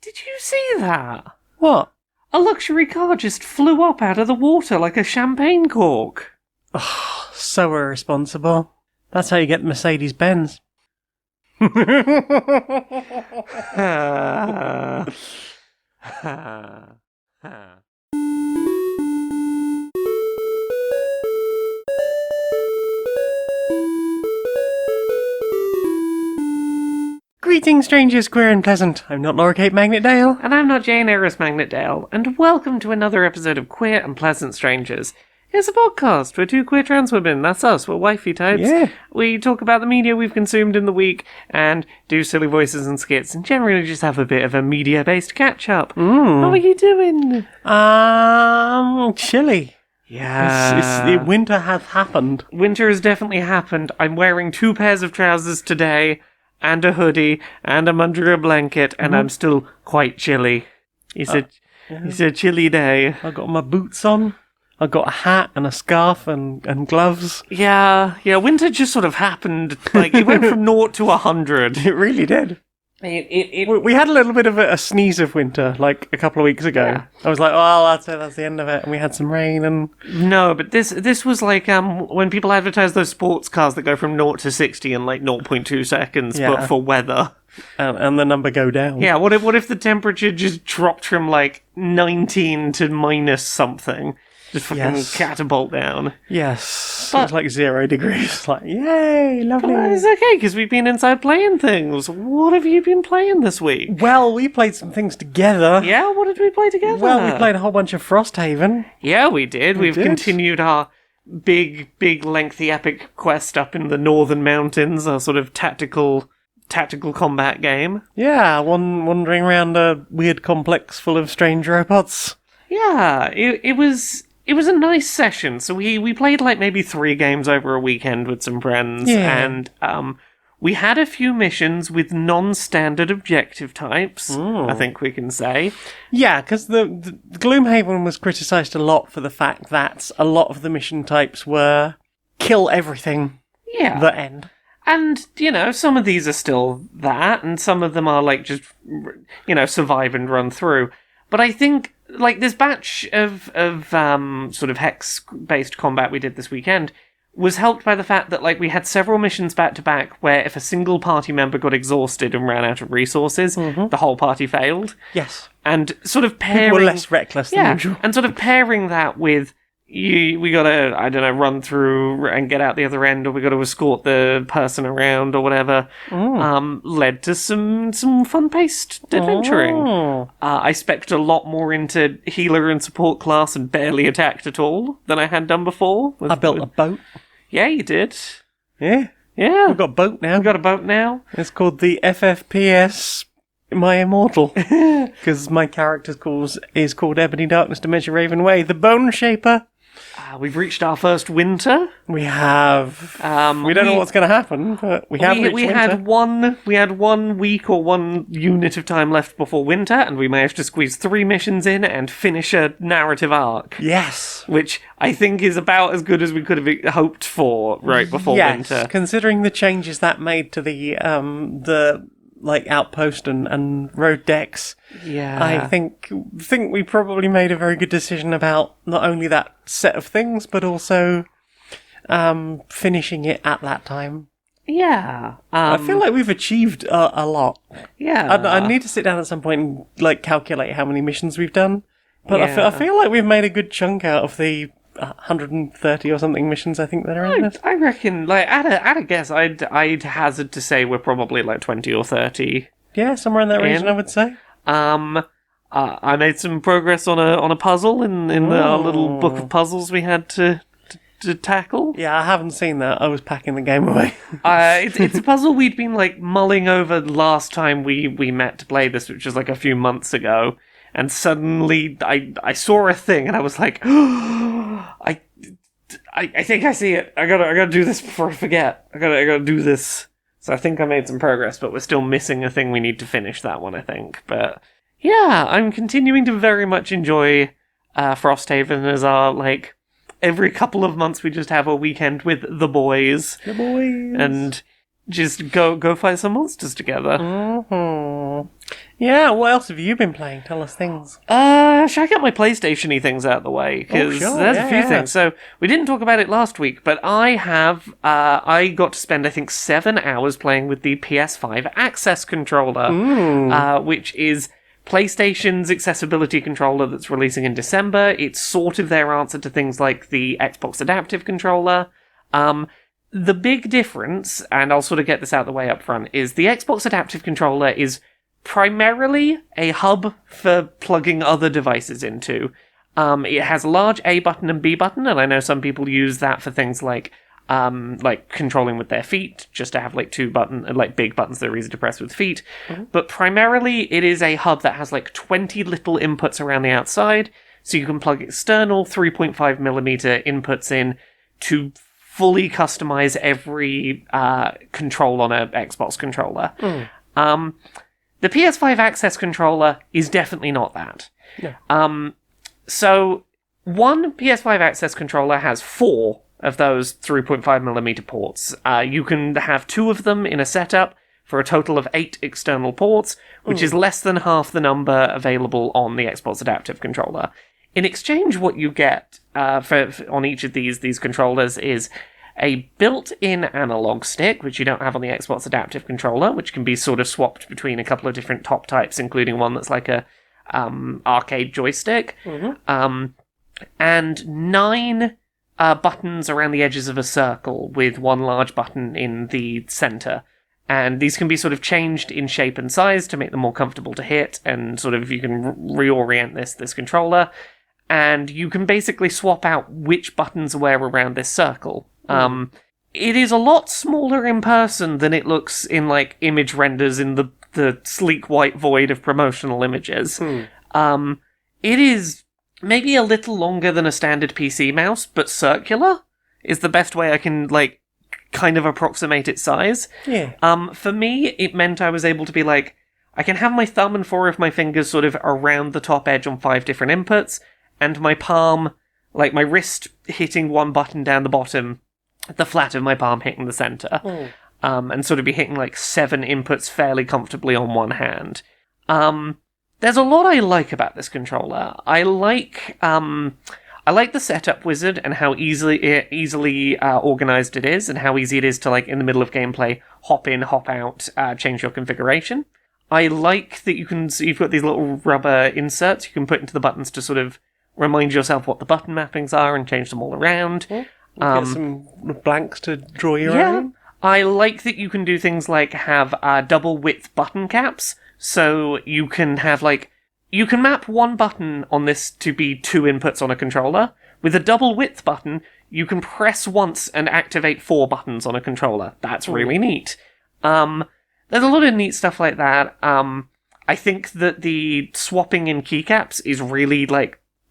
Did you see that? What? A luxury car just flew up out of the water like a champagne cork. Oh, so irresponsible. That's how you get Mercedes-Benz. Greetings, strangers, queer and pleasant. I'm not Laura Kate Magnet-Dale. And I'm not Jane Eris Magnet-Dale, and welcome to another episode of Queer and Pleasant Strangers. It's a podcast. We're two queer trans women. That's us. We're wifey types. Yeah. We talk about the media we've consumed in the week and do silly voices and skits and generally just have a bit of a media-based catch-up. How are you doing? Chilly. Yeah. Winter hath happened. Winter has definitely happened. I'm wearing 2 pairs of trousers today and a hoodie and I'm under a blanket and I'm still quite chilly. It's a chilly day. I got my boots on. I got a hat and a scarf and gloves. Yeah, winter just sort of happened, like, it went from 0 to 100. It really did. We had a little bit of a sneeze of winter, like, a couple of weeks ago. Yeah. I was like, oh, that's it, that's the end of it. And we had some rain and... No, but this was like, when people advertise those sports cars that go from 0 to 60 in, like, 0.2 seconds, but for weather. And the number go down. Yeah, what if the temperature just dropped from, like, 19 to minus something? Just fucking catapult down. Yes. But, it was like 0 degrees. Like, yay, lovely. But it's okay, because we've been inside playing things. What have you been playing this week? Well, we played some things together. Yeah, what did we play together? Well, we played a whole bunch of Frosthaven. Yeah, we did. We've continued our big, lengthy, epic quest up in the northern mountains, our sort of tactical combat game. Yeah, wandering around a weird complex full of strange robots. Yeah, it was a nice session. So we played like maybe 3 games over a weekend with some friends, and we had a few missions with non-standard objective types, I think we can say. Yeah, because the Gloomhaven was criticised a lot for the fact that a lot of the mission types were kill everything, the end. And, some of these are still that, and some of them are like just, survive and run through. But I think, like, this batch of sort of hex-based combat we did this weekend was helped by the fact that, like, we had several missions back-to-back where if a single party member got exhausted and ran out of resources, the whole party failed. Yes. And sort of pairing... People were less reckless than usual. And sort of pairing that with... we gotta, run through and get out the other end, or we gotta escort the person around, or whatever, led to some fun-paced adventuring. I spec'd a lot more into healer and support class and barely attacked at all than I had done before. I built a boat. Yeah, you did. Yeah. Yeah. We've got a boat now. We've got a boat now. It's called the FFPS... My Immortal, because my character is called Ebony Darkness to Measure Raven Way, the Bone Shaper. We've reached our first winter. We have. We don't know what's going to happen, but we have reached winter. We had 1 week or 1 unit of time left before winter, and we managed to squeeze 3 missions in and finish a narrative arc. Yes. Which I think is about as good as we could have hoped for right before winter. Yes, considering the changes that made to the like outpost and road decks. Yeah. I think we probably made a very good decision about not only that set of things, but also finishing it at that time. Yeah. I feel like we've achieved a lot. Yeah. I need to sit down at some point and like calculate how many missions we've done. But I feel like we've made a good chunk out of the 130 or something missions I think that are in this. I reckon, like, at a guess, I'd hazard to say we're probably like 20 or 30. Yeah, somewhere in that region, I would say. I made some progress on a puzzle in our little book of puzzles we had to tackle. Yeah, I haven't seen that. I was packing the game away. It's a puzzle we'd been like mulling over last time we met to play this, which was like a few months ago. And suddenly, I saw a thing, and I was like, I think I see it. I gotta do this before I forget. I gotta do this. So I think I made some progress, but we're still missing a thing we need to finish that one, I think. But yeah, I'm continuing to very much enjoy Frosthaven as our, like, every couple of months we just have a weekend with the boys. The boys. And just go fight some monsters together. Mm-hmm. Yeah, what else have you been playing? Tell us things. Should I get my PlayStation-y things out of the way? Because there's a few things. So, we didn't talk about it last week, but I got to spend, I think, 7 hours playing with the PS5 Access Controller, which is PlayStation's accessibility controller that's releasing in December. It's sort of their answer to things like the Xbox Adaptive Controller. The big difference, and I'll sort of get this out of the way up front, is the Xbox Adaptive Controller is primarily a hub for plugging other devices into. It has a large A button and B button, and I know some people use that for things like controlling with their feet, just to have two big buttons that are easy to press with feet. Mm-hmm. But primarily, it is a hub that has 20 little inputs around the outside, so you can plug external 3.5mm inputs in to fully customize every control on an Xbox controller. The PS5 Access Controller is definitely not that. No. So, one PS5 Access Controller has 4 of those 3.5mm ports. You can have 2 of them in a setup for a total of 8 external ports, which is less than half the number available on the Xbox Adaptive Controller. In exchange, what you get on each of these controllers is a built-in analog stick, which you don't have on the Xbox Adaptive Controller, which can be sort of swapped between a couple of different top types, including one that's like a arcade joystick, and 9 buttons around the edges of a circle with one large button in the center. And these can be sort of changed in shape and size to make them more comfortable to hit, and sort of you can reorient this controller, and you can basically swap out which buttons are where around this circle. It is a lot smaller in person than it looks in image renders in the sleek white void of promotional images. It is maybe a little longer than a standard PC mouse, but circular is the best way I can kind of approximate its size. Yeah. For me, it meant I was able to be I can have my thumb and 4 of my fingers sort of around the top edge on 5 different inputs, and my palm, my wrist hitting one button down the bottom, the flat of my palm hitting the center, and sort of be hitting 7 inputs fairly comfortably on one hand. There's a lot I like about this controller. I like the setup wizard and how easily organized it is, and how easy it is to in the middle of gameplay hop in, hop out, change your configuration. I like that you've got these little rubber inserts you can put into the buttons to sort of remind yourself what the button mappings are and change them all around. Get some blanks to draw your own. I like that you can do things like have double width button caps, so you can have you can map one button on this to be 2 inputs on a controller. With a double width button, you can press once and activate 4 buttons on a controller. That's really neat. There's a lot of neat stuff like that. I think that the swapping in keycaps is really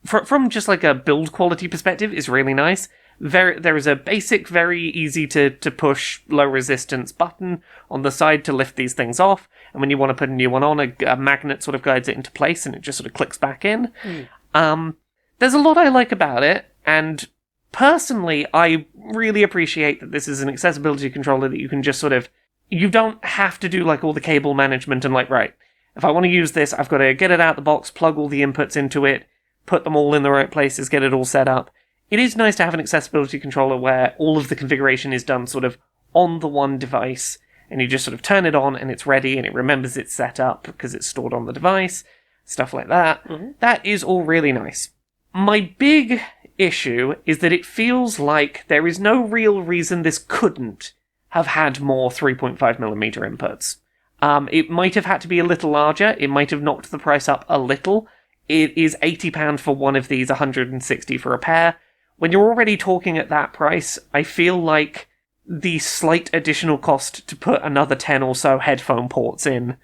from just a build quality perspective, is really nice. There is a basic, very easy to push low resistance button on the side to lift these things off, and when you want to put a new one on, a magnet sort of guides it into place and it just sort of clicks back in. There's a lot I like about it, and personally I really appreciate that this is an accessibility controller that you can just sort of, you don't have to do all the cable management and right, if I want to use this, I've got to get it out the box, plug all the inputs into it, put them all in the right places, get it all set up. It is nice to have an accessibility controller where all of the configuration is done sort of on the one device, and you just sort of turn it on and it's ready and it remembers it's set up because it's stored on the device, stuff like that. That is all really nice. My big issue is that it feels like there is no real reason this couldn't have had more 3.5mm inputs. It might have had to be a little larger, it might have knocked the price up a little. It is £80 for one of these, £160 for a pair. When you're already talking at that price, I feel like the slight additional cost to put another 10 or so headphone ports in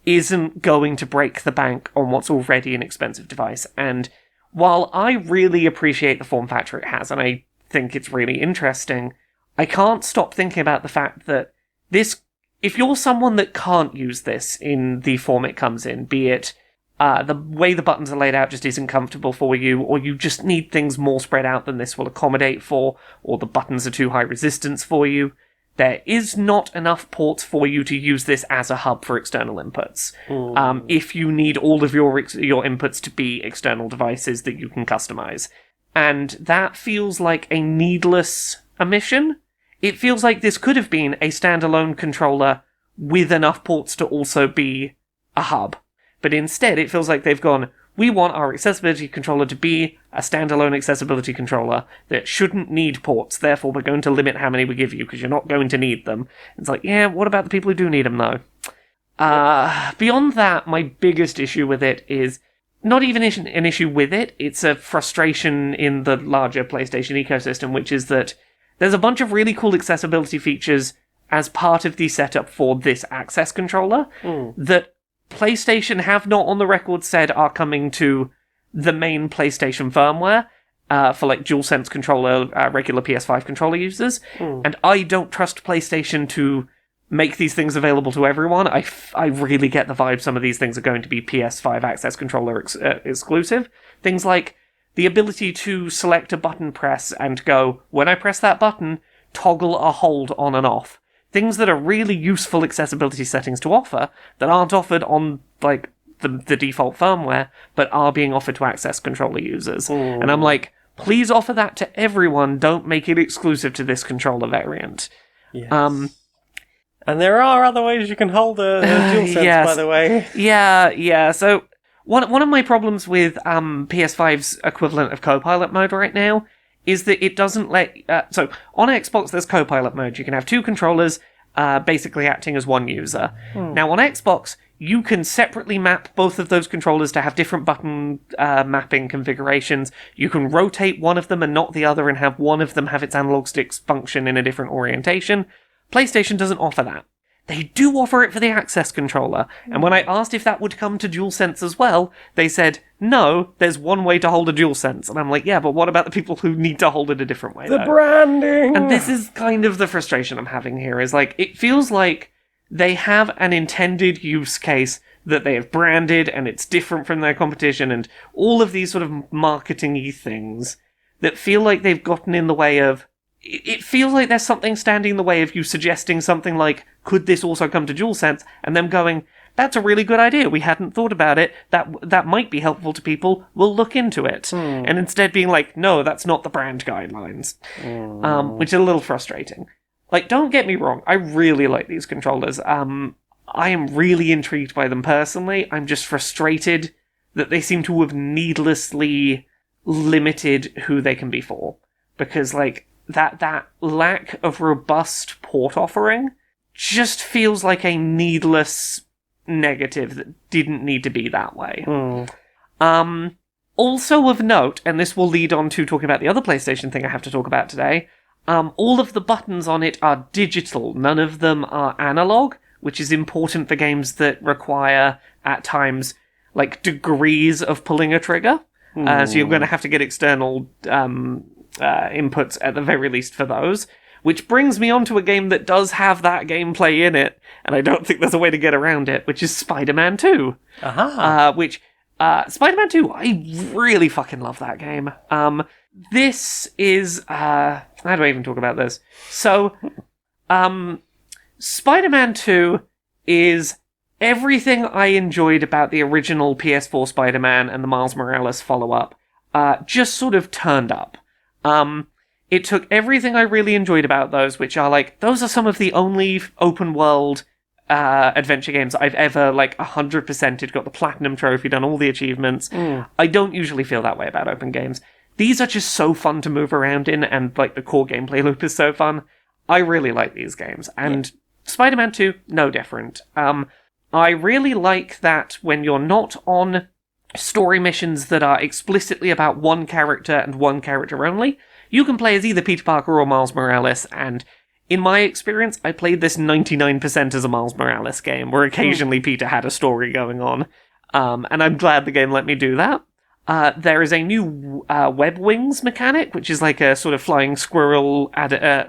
isn't going to break the bank on what's already an expensive device. And while I really appreciate the form factor it has, and I think it's really interesting, I can't stop thinking about the fact that this, if you're someone that can't use this in the form it comes in, be it the way the buttons are laid out just isn't comfortable for you, or you just need things more spread out than this will accommodate for, or the buttons are too high resistance for you, there is not enough ports for you to use this as a hub for external inputs. If you need all of your inputs to be external devices that you can customize. And that feels like a needless omission. It feels like this could have been a standalone controller with enough ports to also be a hub. But instead, it feels like they've gone, we want our accessibility controller to be a standalone accessibility controller that shouldn't need ports, therefore we're going to limit how many we give you, because you're not going to need them. It's like, yeah, what about the people who do need them, though? Beyond that, my biggest issue with it is not even an issue with it, it's a frustration in the larger PlayStation ecosystem, which is that there's a bunch of really cool accessibility features as part of the setup for this Access controller that PlayStation have not on the record said are coming to the main PlayStation firmware for like DualSense controller, regular PS5 controller users. And I don't trust PlayStation to make these things available to everyone. I really get the vibe some of these things are going to be PS5 Access Controller exclusive. Things like the ability to select a button press and go, when I press that button, toggle a hold on and off. Things that are really useful accessibility settings to offer that aren't offered on like the default firmware, but are being offered to Access Controller users. And I'm like, please offer that to everyone, don't make it exclusive to this controller variant. Yes. And there are other ways you can hold a DualSense, by the way. Yeah. So one of my problems with PS5's equivalent of Copilot mode right now is that it doesn't let... so, on Xbox, there's Copilot mode. You can have two controllers basically acting as one user. Now, on Xbox, you can separately map both of those controllers to have different button mapping configurations. You can rotate one of them and not the other and have one of them have its analog sticks function in a different orientation. PlayStation doesn't offer that. They do offer it for the Access controller, and when I asked if that would come to DualSense as well, they said, no, there's one way to hold a DualSense. And I'm like, yeah, but what about the people who need to hold it a different way, The branding! And this is kind of the frustration I'm having here, is like, it feels like they have an intended use case that they have branded, and it's different from their competition, and all of these sort of marketing-y things that feel like they've gotten in the way of... It feels like there's something standing in the way of you suggesting something like, could this also come to DualSense? And them going, that's a really good idea, we hadn't thought about it, that might be helpful to people, we'll look into it. And instead being like, no, that's not the brand guidelines. Which is a little frustrating. Like, don't get me wrong, I really like these controllers. I am really intrigued by them personally, I'm just frustrated that they seem to have needlessly limited who they can be for. Because, like, that lack of robust port offering just feels like a needless negative that didn't need to be that way. Also of note, and this will lead on to talking about the other PlayStation thing I have to talk about today, all of the buttons on it are digital. None of them are analog, which is important for games that require, at times, like, degrees of pulling a trigger. So you're going to have to get external inputs at the very least for those, which brings me on to a game that does have that gameplay in it, and I don't think there's a way to get around it, which is SpiderMan II. SpiderMan II, I really fucking love that game. This is, how do I even talk about this? So, SpiderMan II is everything I enjoyed about the original PS4 Spider-Man and the Miles Morales follow-up, just sort of turned up. It took everything I really enjoyed about those, which are like, those are some of the only open world adventure games I've ever, like, 100%ed, got the platinum trophy, done all the achievements. I don't usually feel that way about open games. These are just so fun to move around in, and, like, the core gameplay loop is so fun. I really like these games, and Spider-Man 2, no different. I really like that when you're not on story missions that are explicitly about one character and one character only, you can play as either Peter Parker or Miles Morales, and in my experience, I played this 99% as a Miles Morales game, where occasionally Peter had a story going on, and I'm glad the game let me do that. There is a new web wings mechanic, which is like a sort of flying squirrel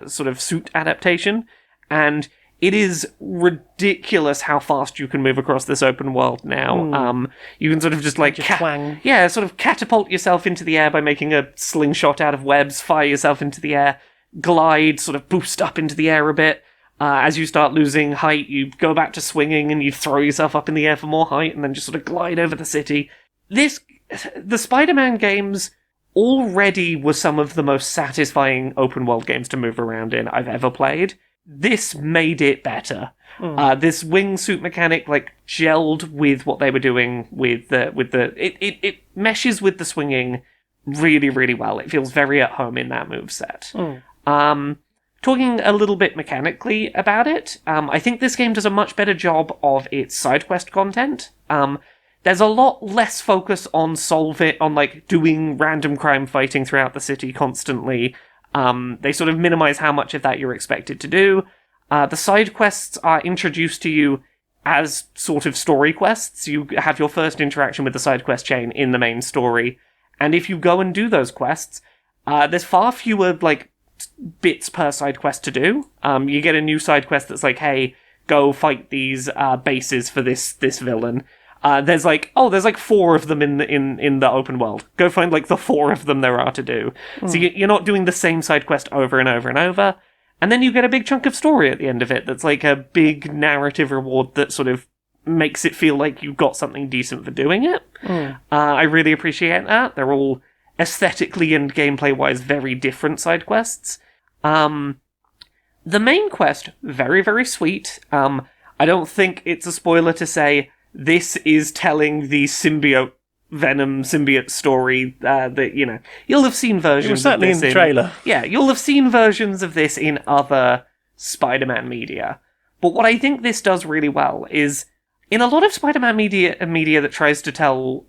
sort of suit adaptation, and it is ridiculous how fast you can move across this open world now. You can sort of just like... sort of catapult yourself into the air by making a slingshot out of webs, fire yourself into the air, glide, sort of boost up into the air a bit. As you start losing height, you go back to swinging and you throw yourself up in the air for more height and then just sort of glide over the city. The Spider-Man games already were some of the most satisfying open-world games to move around in I've ever played. This made it better. This wingsuit mechanic, like, gelled with what they were doing it meshes with the swinging really, really well. It feels very at home in that moveset. Talking a little bit mechanically about it, I think this game does a much better job of its side quest content. There's a lot less focus on doing random crime fighting throughout the city constantly. They sort of minimize how much of that you're expected to do. The side quests are introduced to you as sort of story quests. You have your first interaction with the side quest chain in the main story, and if you go and do those quests, there's far fewer, like, bits per side quest to do. You get a new side quest that's like, hey, go fight these bases for this villain. There's like 4 of them in the open world. Go find like the 4 of them there are to do. So you're not doing the same side quest over and over and over. And then you get a big chunk of story at the end of it that's like a big narrative reward that sort of makes it feel like you got something decent for doing it. I really appreciate that. They're all aesthetically and gameplay-wise very different side quests. The main quest, very, very sweet. I don't think it's a spoiler to say this is telling the Venom symbiote story that, you know, you'll have seen versions of this in the trailer. Yeah, you'll have seen versions of this in other Spider-Man media. But what I think this does really well is, in a lot of Spider-Man media that tries to tell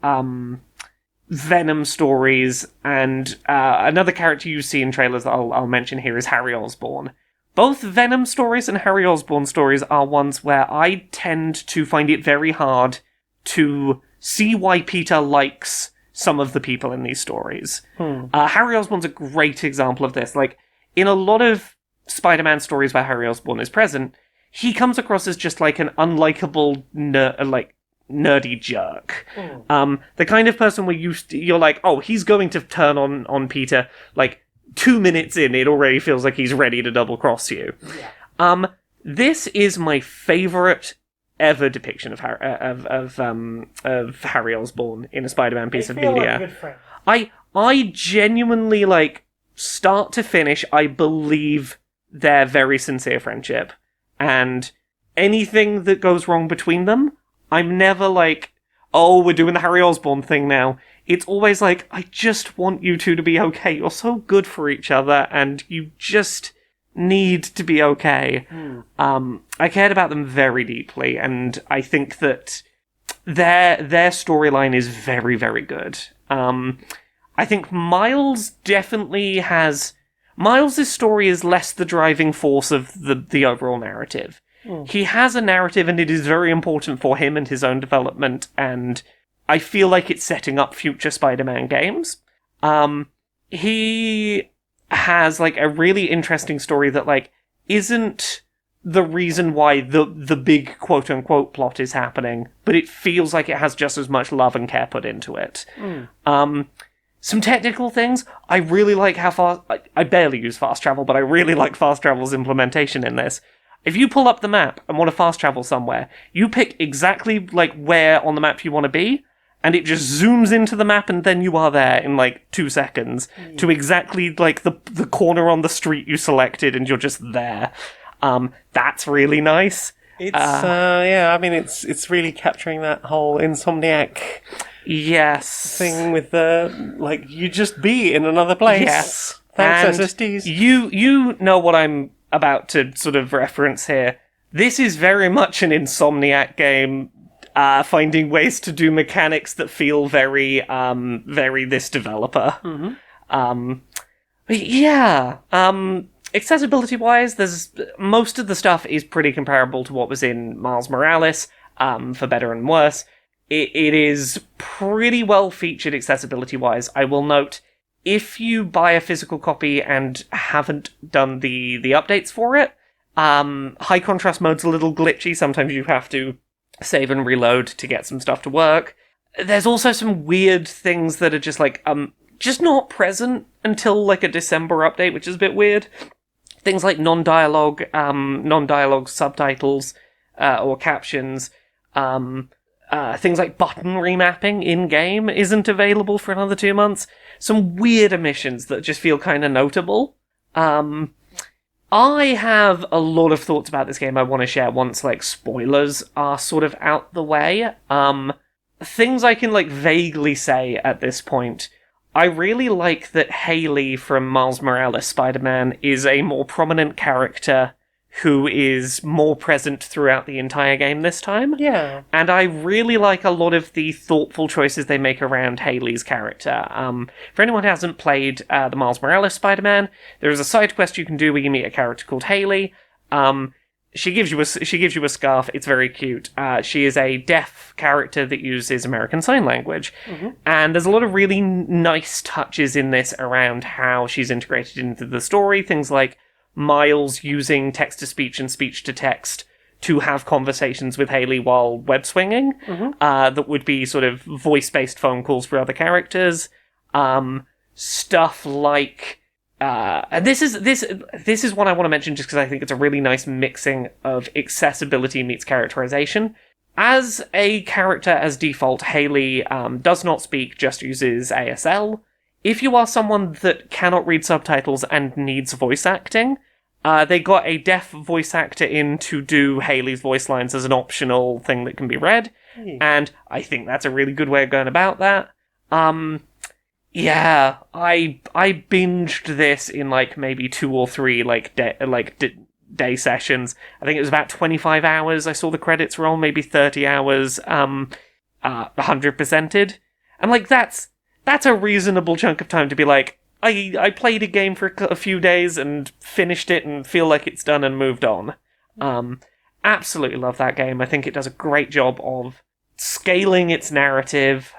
Venom stories, and another character you see in trailers that I'll mention here is Harry Osborn. Both Venom stories and Harry Osborn stories are ones where I tend to find it very hard to see why Peter likes some of the people in these stories. Harry Osborn's a great example of this. Like, in a lot of Spider-Man stories where Harry Osborn is present, he comes across as just like an unlikable, nerdy jerk. The kind of person where you're like, oh, he's going to turn on Peter, like, 2 minutes in, it already feels like he's ready to double-cross you. Yeah. This is my favourite ever depiction of Harry Osborn in a Spider-Man piece of media. Like a good friend. I genuinely, like, start to finish, I believe their very sincere friendship. And anything that goes wrong between them, I'm never like, oh, we're doing the Harry Osborn thing now. It's always like, I just want you two to be okay. You're so good for each other, and you just need to be okay. I cared about them very deeply, and I think that their storyline is very, very good. I think Miles definitely has... Miles' story is less the driving force of the overall narrative. He has a narrative, and it is very important for him and his own development, and I feel like it's setting up future Spider-Man games. He has, like, a really interesting story that, like, isn't the reason why the big quote-unquote plot is happening, but it feels like it has just as much love and care put into it. Some technical things, I really like how fast... I barely use fast travel, but I really like fast travel's implementation in this. If you pull up the map and want to fast travel somewhere, you pick exactly, like, where on the map you want to be, and it just zooms into the map, and then you are there in, like, 2 seconds to exactly, like, the corner on the street you selected, and you're just there. That's really nice. It's, I mean, it's really capturing that whole Insomniac... Yes. thing with the, like, you just be in another place. Yes. Thanks, and SSDs. You know what I'm about to sort of reference here. This is very much an Insomniac game, finding ways to do mechanics that feel very this developer. But yeah, accessibility-wise, there's most of the stuff is pretty comparable to what was in Miles Morales, for better and worse. It is pretty well featured accessibility-wise. I will note, if you buy a physical copy and haven't done the updates for it, high contrast mode's a little glitchy. Sometimes you have to save and reload to get some stuff to work. There's also some weird things that are just like, just not present until like a December update, which is a bit weird. things like non-dialogue subtitles or captions. Things like button remapping in-game isn't available for another 2 months. Some weird omissions that just feel kind of notable. I have a lot of thoughts about this game I want to share once, like, spoilers are sort of out the way. Things I can, like, vaguely say at this point. I really like that Haley from Miles Morales Spider-Man is a more prominent character who is more present throughout the entire game this time. Yeah. And I really like a lot of the thoughtful choices they make around Haley's character. For anyone who hasn't played the Miles Morales Spider-Man, there is a side quest you can do where you meet a character called Haley. She gives you a scarf. It's very cute. She is a deaf character that uses American Sign Language. Mm-hmm. And there's a lot of really nice touches in this around how she's integrated into the story. Things like Miles using text-to-speech and speech-to-text to have conversations with Haley while web-swinging. Mm-hmm. That would be sort of voice-based phone calls for other characters. Stuff like... and this is one I want to mention just because I think it's a really nice mixing of accessibility meets characterization. As a character as default, Haley does not speak, just uses ASL. If you are someone that cannot read subtitles and needs voice acting, they got a deaf voice actor in to do Haley's voice lines as an optional thing that can be read, and I think that's a really good way of going about that. Yeah, I binged this in like maybe 2 or 3 day sessions. I think it was about 25 hours. I saw the credits roll, maybe 30 hours, 100%ed, and like that's a reasonable chunk of time to be like, I played a game for a few days and finished it and feel like it's done and moved on. Absolutely love that game. I think it does a great job of scaling its narrative,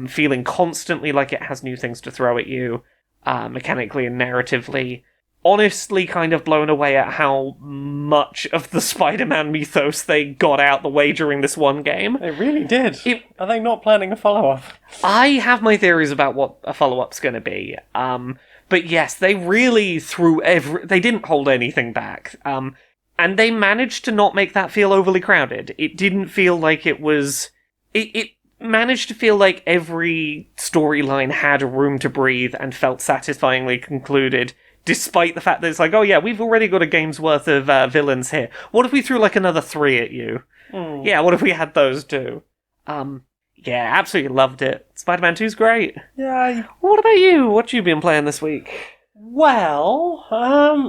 feeling constantly like it has new things to throw at you, mechanically and narratively. Honestly kind of blown away at how much of the Spider-Man mythos they got out the way during this one game. They really did. Are they not planning a follow-up? I have my theories about what a follow-up's going to be. But yes, they really they didn't hold anything back. And they managed to not make that feel overly crowded. It didn't feel like it was... It managed to feel like every storyline had room to breathe and felt satisfyingly concluded, despite the fact that it's like, oh yeah, we've already got a game's worth of villains here. What if we threw like another 3 at you? Yeah, what if we had those too? Yeah, absolutely loved it. Spider-Man 2's great. Yeah. What about you? What you been playing this week? Well,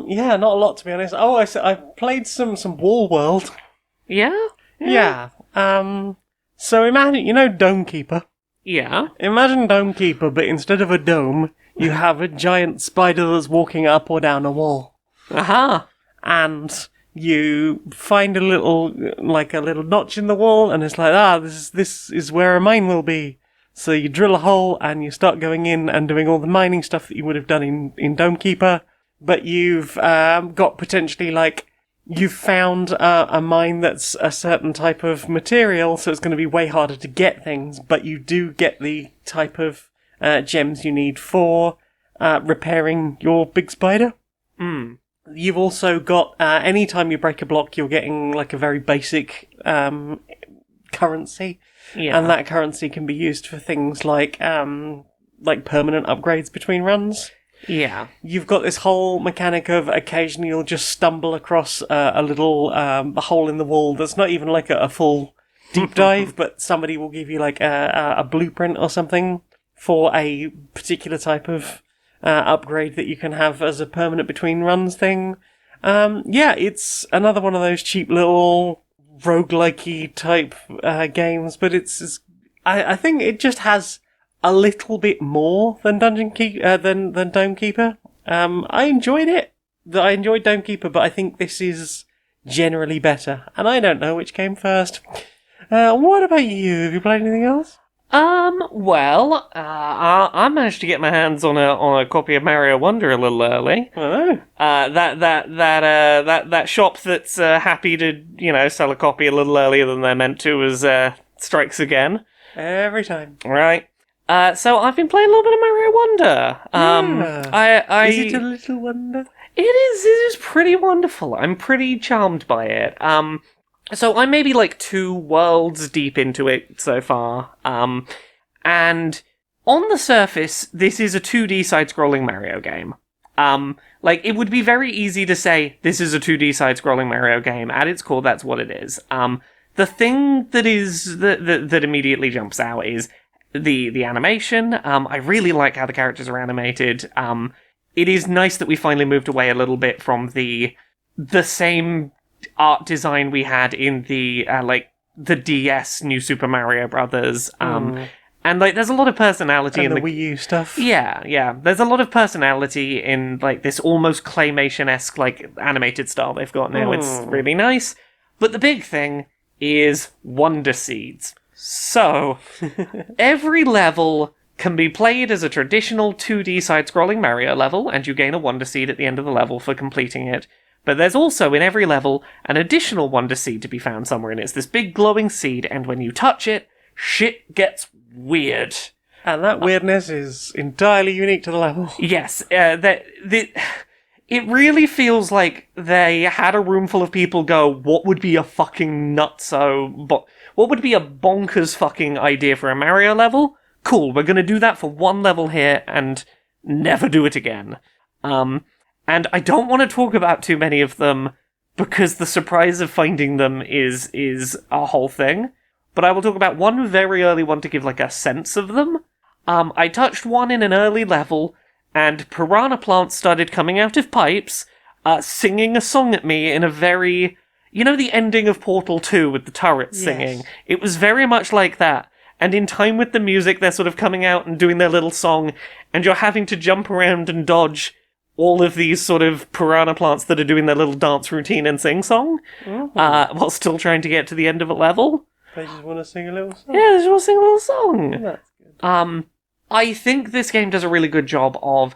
yeah, not a lot to be honest. Oh, I played some Wall World. Yeah? Yeah. So imagine, Dome Keeper? Yeah. Imagine Dome Keeper, but instead of a dome, you have a giant spider that's walking up or down a wall. Aha! And you find a little notch in the wall, and it's like, this is where a mine will be. So you drill a hole, and you start going in and doing all the mining stuff that you would have done in Dome Keeper, but you've got potentially, you've found a mine that's a certain type of material, so it's going to be way harder to get things, but you do get the type of gems you need for repairing your big spider. You've also got, anytime you break a block, you're getting a very basic currency. Yeah. And that currency can be used for things like permanent upgrades between runs. Yeah. You've got this whole mechanic of occasionally you'll just stumble across a little hole in the wall that's not even a full deep dive, but somebody will give you a blueprint or something for a particular type of upgrade that you can have as a permanent between runs thing. Yeah, it's another one of those cheap little roguelikey type games, but I think it just has a little bit more than than Dome Keeper. I enjoyed it. I enjoyed Dome Keeper, but I think this is generally better. And I don't know which came first. What about you? Have you played anything else? Well, I managed to get my hands on a copy of Mario Wonder a little early. Oh. That shop that's happy to sell a copy a little earlier than they're meant to strikes again Every time. right. So I've been playing a little bit of Mario Wonder. Is it a little wonder? It is pretty wonderful. I'm pretty charmed by it. So I'm maybe like 2 worlds deep into it so far. And on the surface, this is a 2D side-scrolling Mario game. Like, it would be very easy to say, this is a 2D side-scrolling Mario game. At its core, that's what it is. The thing that immediately jumps out is the animation. I really like how the characters are animated. It is nice that we finally moved away a little bit from the same art design we had in the DS New Super Mario Brothers. And, like, there's a lot of personality and in the Wii U stuff. Yeah. There's a lot of personality in, like, this almost claymation-esque, like, animated style they've got now. It's really nice. But the big thing is Wonder Seeds. So, every level can be played as a traditional 2D side-scrolling Mario level, and you gain a Wonder Seed at the end of the level for completing it. But there's also, in every level, an additional Wonder Seed to be found somewhere, and it's this big glowing seed, and when you touch it, shit gets weird. And that weirdness is entirely unique to the level. Yes, it really feels like they had a room full of people go, what would be a fucking what would be a bonkers fucking idea for a Mario level? Cool, we're gonna do that for one level here and never do it again. And I don't want to talk about too many of them because the surprise of finding them is a whole thing. But I will talk about one very early one to give, like, a sense of them. I touched one in an early level, and piranha plants started coming out of pipes, singing a song at me in a very... You know the ending of Portal 2 with the turrets singing? Yes. It was very much like that. And in time with the music, they're sort of coming out and doing their little song, and you're having to jump around and dodge all of these sort of piranha plants that are doing their little dance routine and sing-song, while still trying to get to the end of a level. They just want to sing a little song. Yeah, they just want to sing a little song. That's good. I think this game does a really good job of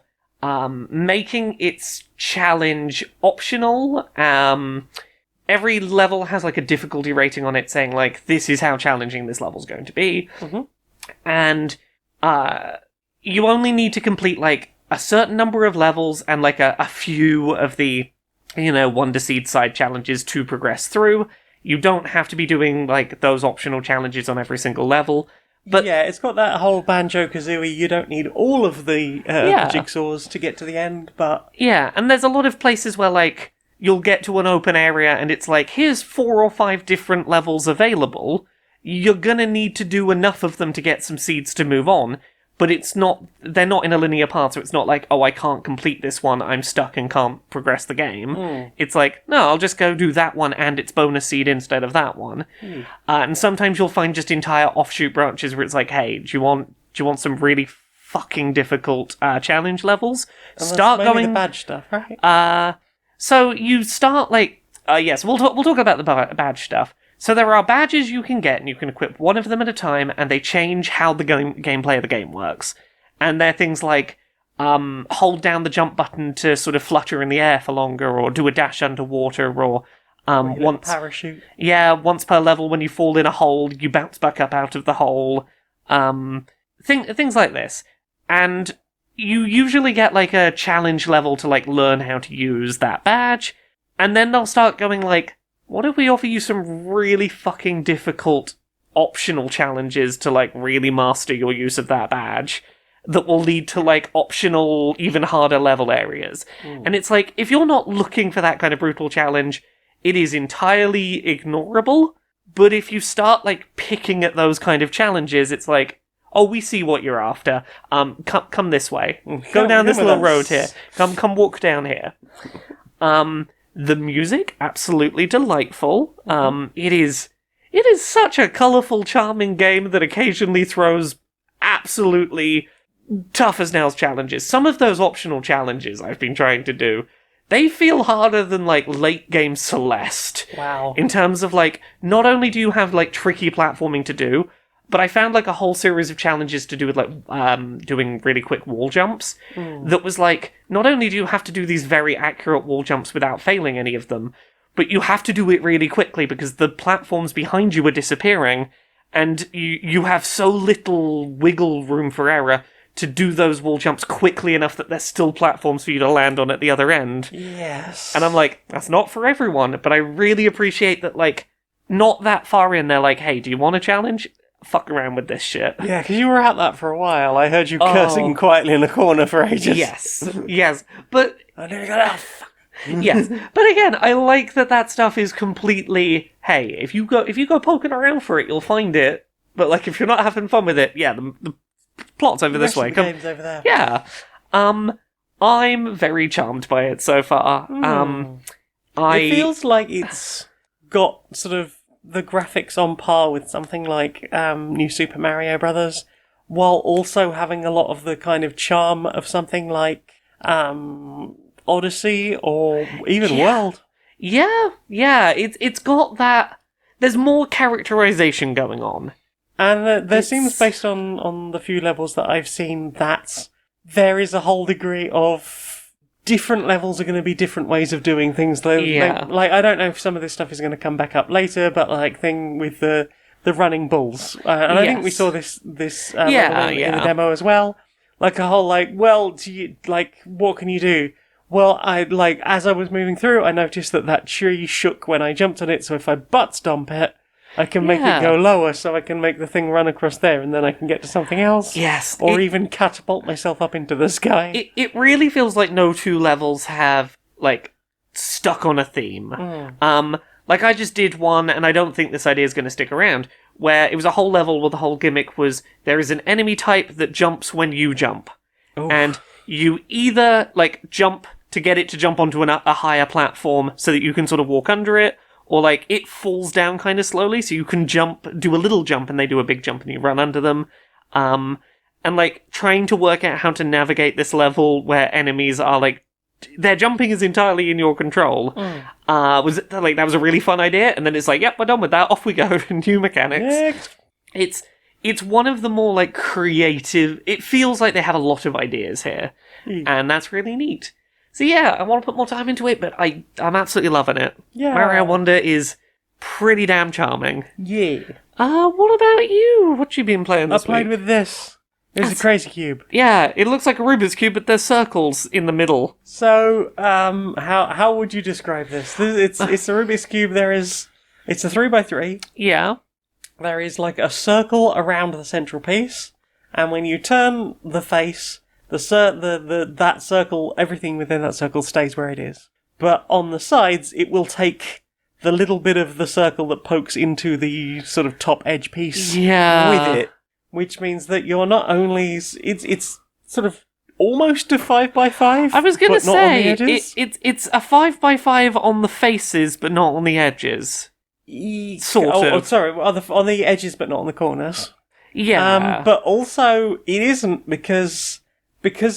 making its challenge optional. Every level has like a difficulty rating on it saying like, this is how challenging this level's going to be. Mm-hmm. And you only need to complete like a certain number of levels and like a few of the, Wonder Seed side challenges to progress through. You don't have to be doing, like, those optional challenges on every single level. But yeah, it's got that whole Banjo-Kazooie, you don't need all of the jigsaws to get to the end, but... Yeah, and there's a lot of places where, like, you'll get to an open area and it's like, here's 4 or 5 different levels available. You're gonna need to do enough of them to get some seeds to move on. But they're not in a linear path, so it's not like, oh, I can't complete this one, I'm stuck and can't progress the game. It's like, no, I'll just go do that one and its bonus seed instead of that one. And sometimes you'll find just entire offshoot branches where it's like, hey, do you want some really fucking difficult challenge levels? And Start that's mainly going the badge stuff, right? So you start like, yes, we'll talk about the badge stuff. So there are badges you can get, and you can equip one of them at a time, and they change how the gameplay of the game works. And they're things like, hold down the jump button to sort of flutter in the air for longer, or do a dash underwater, or once parachute. Yeah, once per level, when you fall in a hole, you bounce back up out of the hole. Things like this. And you usually get like a challenge level to like learn how to use that badge, and then they'll start going like, what if we offer you some really fucking difficult optional challenges to, like, really master your use of that badge that will lead to, like, optional, even harder level areas? And it's like, if you're not looking for that kind of brutal challenge, it is entirely ignorable. But if you start, like, picking at those kind of challenges, it's like, oh, we see what you're after. Come this way. Go down this little road here. Come walk down here. The music, absolutely delightful. It is such a colourful, charming game that occasionally throws absolutely tough as nails challenges. Some of those optional challenges I've been trying to do, they feel harder than, like, late game Celeste. Wow. In terms of, like, not only do you have, like, tricky platforming to do, but I found, like, a whole series of challenges to do with, like, doing really quick wall jumps. That was, like, not only do you have to do these very accurate wall jumps without failing any of them, but you have to do it really quickly because the platforms behind you are disappearing, and you have so little wiggle room for error to do those wall jumps quickly enough that there's still platforms for you to land on at the other end. Yes. And I'm like, that's not for everyone, but I really appreciate that, like, not that far in, they're like, hey, do you want a challenge? Fuck around with this shit. Yeah, because you were at that for a while. I heard you cursing quietly in the corner for ages. Yes, but... I nearly got off. Yes, but again, I like that stuff is completely, hey, if you go poking around for it, you'll find it, but, like, if you're not having fun with it, yeah, the plot's over this way. The game's over there. Yeah. I'm very charmed by it so far. It feels like it's got sort of the graphics on par with something like New Super Mario Brothers, while also having a lot of the kind of charm of something like Odyssey or even World. Yeah. It's got that. There's more characterization going on. And there seems, based on the few levels that I've seen, that there is a whole degree of different levels are going to be different ways of doing things. Like, I don't know if some of this stuff is going to come back up later, but like thing with the running bulls. And I think we saw this level in the demo as well. Like a whole, like, well, what can you do? Well, as I was moving through, I noticed that tree shook when I jumped on it, so if I butt stomp it, I can make it go lower, so I can make the thing run across there, and then I can get to something else. Yes. Or even catapult myself up into the sky. It really feels like no two levels have, like, stuck on a theme. Like, I just did one, and I don't think this idea is going to stick around, where it was a whole level where the whole gimmick was, there is an enemy type that jumps when you jump. Oof. And you either, like, jump to get it to jump onto a higher platform so that you can sort of walk under it, or, like, it falls down kind of slowly, so you can do a little jump, and they do a big jump, and you run under them. And, like, trying to work out how to navigate this level where enemies are, like, their jumping is entirely in your control. That was a really fun idea, and then it's like, yep, we're done with that, off we go, new mechanics. It's one of the more, like, creative... It feels like they have a lot of ideas here, and that's really neat. So yeah, I want to put more time into it, but I'm absolutely loving it. Yeah. Mario Wonder is pretty damn charming. Yeah. What about you? What you been playing this week? I played with this. It's a crazy cube. Yeah, it looks like a Rubiks Cube, but there's circles in the middle. So, how would you describe this? It's a Rubiks Cube. It's a 3x3. Yeah. There is like a circle around the central piece, and when you turn the face, that circle, everything within that circle stays where it is. But on the sides, it will take the little bit of the circle that pokes into the sort of top edge piece with it. Which means that you're not only... It's sort of almost a 5x5. I was going to say, it's a 5x5 on the faces, but not on the edges. Sort of. Oh, sorry, on the edges, but not on the corners. Yeah. But also, it isn't because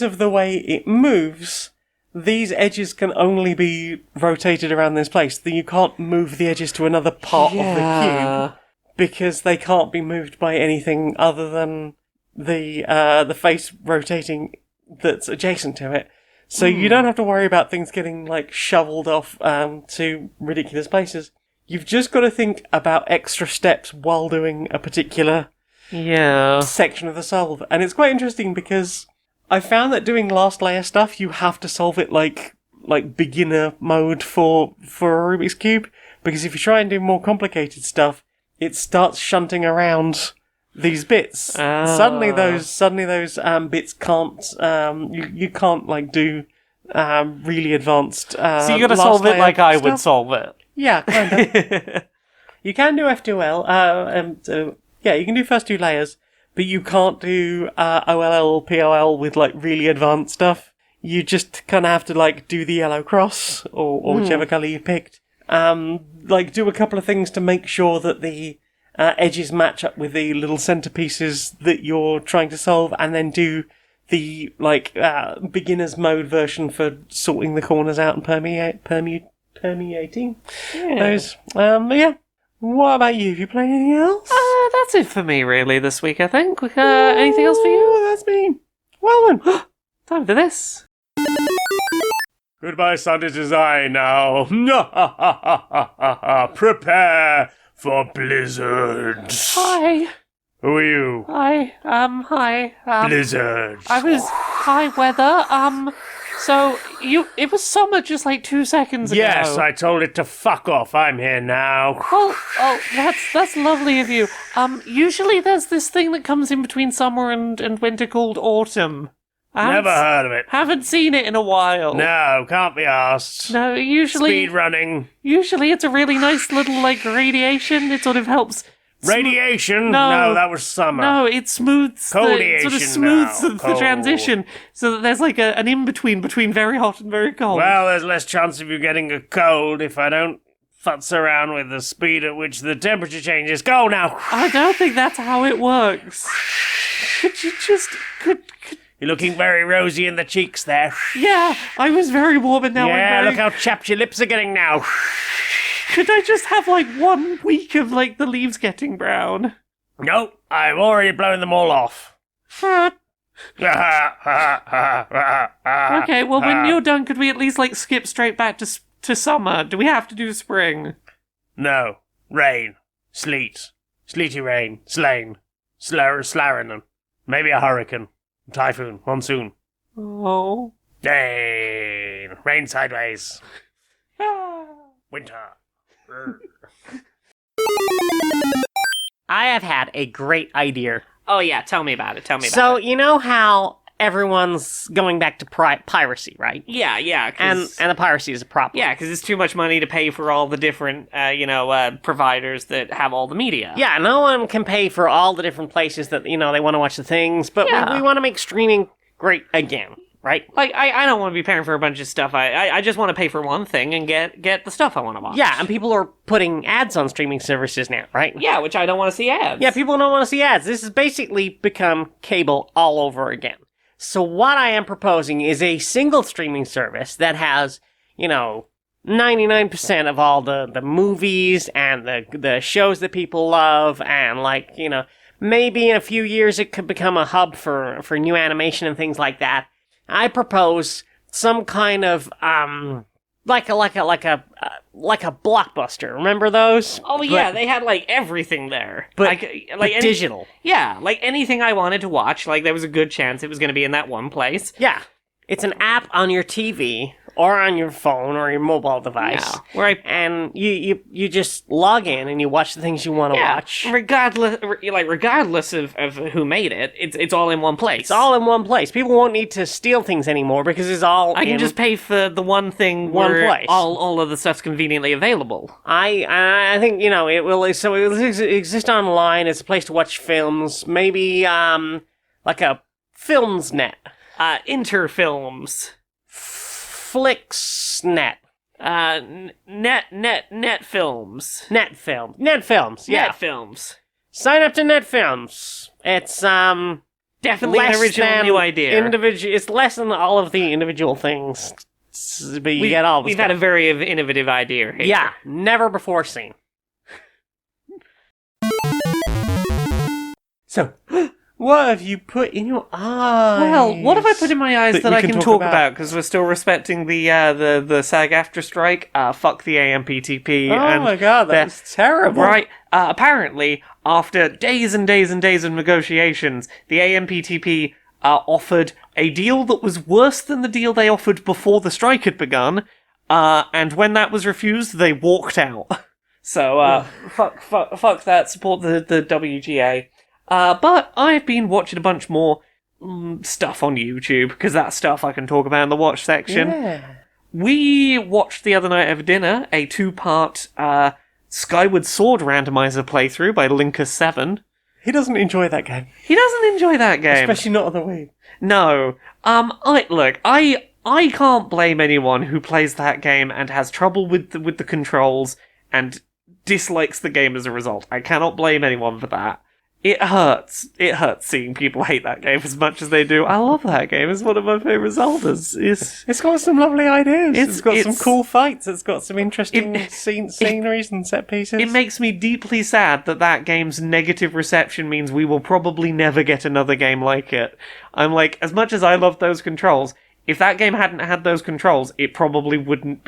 of the way it moves, these edges can only be rotated around this place. You can't move the edges to another part of the cube because they can't be moved by anything other than the face rotating that's adjacent to it. So you don't have to worry about things getting like shoveled off to ridiculous places. You've just got to think about extra steps while doing a particular section of the solve. And it's quite interesting because I found that doing last layer stuff, you have to solve it like beginner mode for a Rubik's Cube, because if you try and do more complicated stuff, it starts shunting around these bits. Suddenly those bits can't you can't like do really advanced so you got to solve it like I would solve it. Yeah, kind of. You can do F2L. You can do first two layers. But you can't do OLL, POL with, like, really advanced stuff. You just kind of have to, like, do the yellow cross, or whichever colour you picked. Like, do a couple of things to make sure that the edges match up with the little centerpieces that you're trying to solve, and then do the, like, beginner's mode version for sorting the corners out and permeating those. What about you? Have you played anything else? That's it for me, really, this week, I think. Anything else for you? That's me. Well then. Time for this. Goodbye, Sunday Design now. Prepare for blizzards. Hi. Who are you? Hi. Blizzards. Hi, weather. So, it was summer just like 2 seconds ago. Yes, I told it to fuck off. I'm here now. Oh, that's lovely of you. Usually there's this thing that comes in between summer and winter called autumn. Never heard of it. Haven't seen it in a while. No, can't be asked. No, usually... Speed running. Usually it's a really nice little, like, radiation. It sort of helps... Radiation? No, that was summer. No, it smooths the transition so that there's like an in-between between very hot and very cold. Well, there's less chance of you getting a cold if I don't futz around with the speed at which the temperature changes. Go now! I don't think that's how it works. Could you just... You're looking very rosy in the cheeks there. Yeah, I was very warm and now I'm very... look how chapped your lips are getting now. Could I just have, like, 1 week of, like, the leaves getting brown? No, I've already blown them all off. Okay, well, when you're done, could we at least, like, skip straight back to summer? Do we have to do spring? No. Rain. Sleet. Sleety rain. Slain. Slarinen. Maybe a hurricane. Typhoon. Monsoon. Oh. Rain sideways. Winter. I have had a great idea. Oh, yeah, tell me about it. So, you know how everyone's going back to piracy, right? Yeah. And the piracy is a problem. Yeah, because it's too much money to pay for all the different, providers that have all the media. Yeah, no one can pay for all the different places that, they want to watch the things, but we want to make streaming great again. Right? Like, I don't want to be paying for a bunch of stuff. I just want to pay for one thing and get the stuff I want to watch. Yeah, and people are putting ads on streaming services now, right? Yeah, which I don't want to see ads. Yeah, people don't want to see ads. This has basically become cable all over again. So what I am proposing is a single streaming service that has, 99% of all the movies and the shows that people love, and maybe in a few years it could become a hub for new animation and things like that. I propose some kind of like a Blockbuster. Remember those? Oh yeah, they had like everything there. But digital. Yeah, like anything I wanted to watch, like there was a good chance it was going to be in that one place. Yeah. It's an app on your TV or on your phone or your mobile device. Yeah, and you just log in and you watch the things you want to watch. Regardless of who made it, it's all in one place. It's all in one place. People won't need to steal things anymore because it's all I can just pay for the one thing where place. All of the stuff's conveniently available. I think, it will exist online. It's a place to watch films. Maybe like a films net. Interfilms. Flixnet. Net films. Net films, yeah. Net films. Sign up to Net Films. It's, definitely an original new idea. It's less than all of the individual things, but you get all the We've stuff. had a very innovative idea here. Yeah, never before seen. So... what have you put in your eyes? Well, what have I put in my eyes that I can talk about? Because we're still respecting the SAG-AFTRA strike. Fuck the AMPTP. Oh my god, that's terrible. Right. Apparently, after days and days and days of negotiations, the AMPTP offered a deal that was worse than the deal they offered before the strike had begun. And when that was refused, they walked out. So, fuck that. Support the WGA. But I've been watching a bunch more stuff on YouTube, because that's stuff I can talk about in the watch section. Yeah. We watched the other night over dinner a 2-part Skyward Sword randomizer playthrough by Linker7. He doesn't enjoy that game. He doesn't enjoy that game. Especially not on the Wii. No. I can't blame anyone who plays that game and has trouble with the controls and dislikes the game as a result. I cannot blame anyone for that. It hurts. It hurts seeing people hate that game as much as they do. I love that game. It's one of my favourite Zeldas. It's got some lovely ideas. It's got some cool fights. It's got some interesting sceneries and set pieces. It makes me deeply sad that game's negative reception means we will probably never get another game like it. I'm like, as much as I love those controls, if that game hadn't had those controls, it probably wouldn't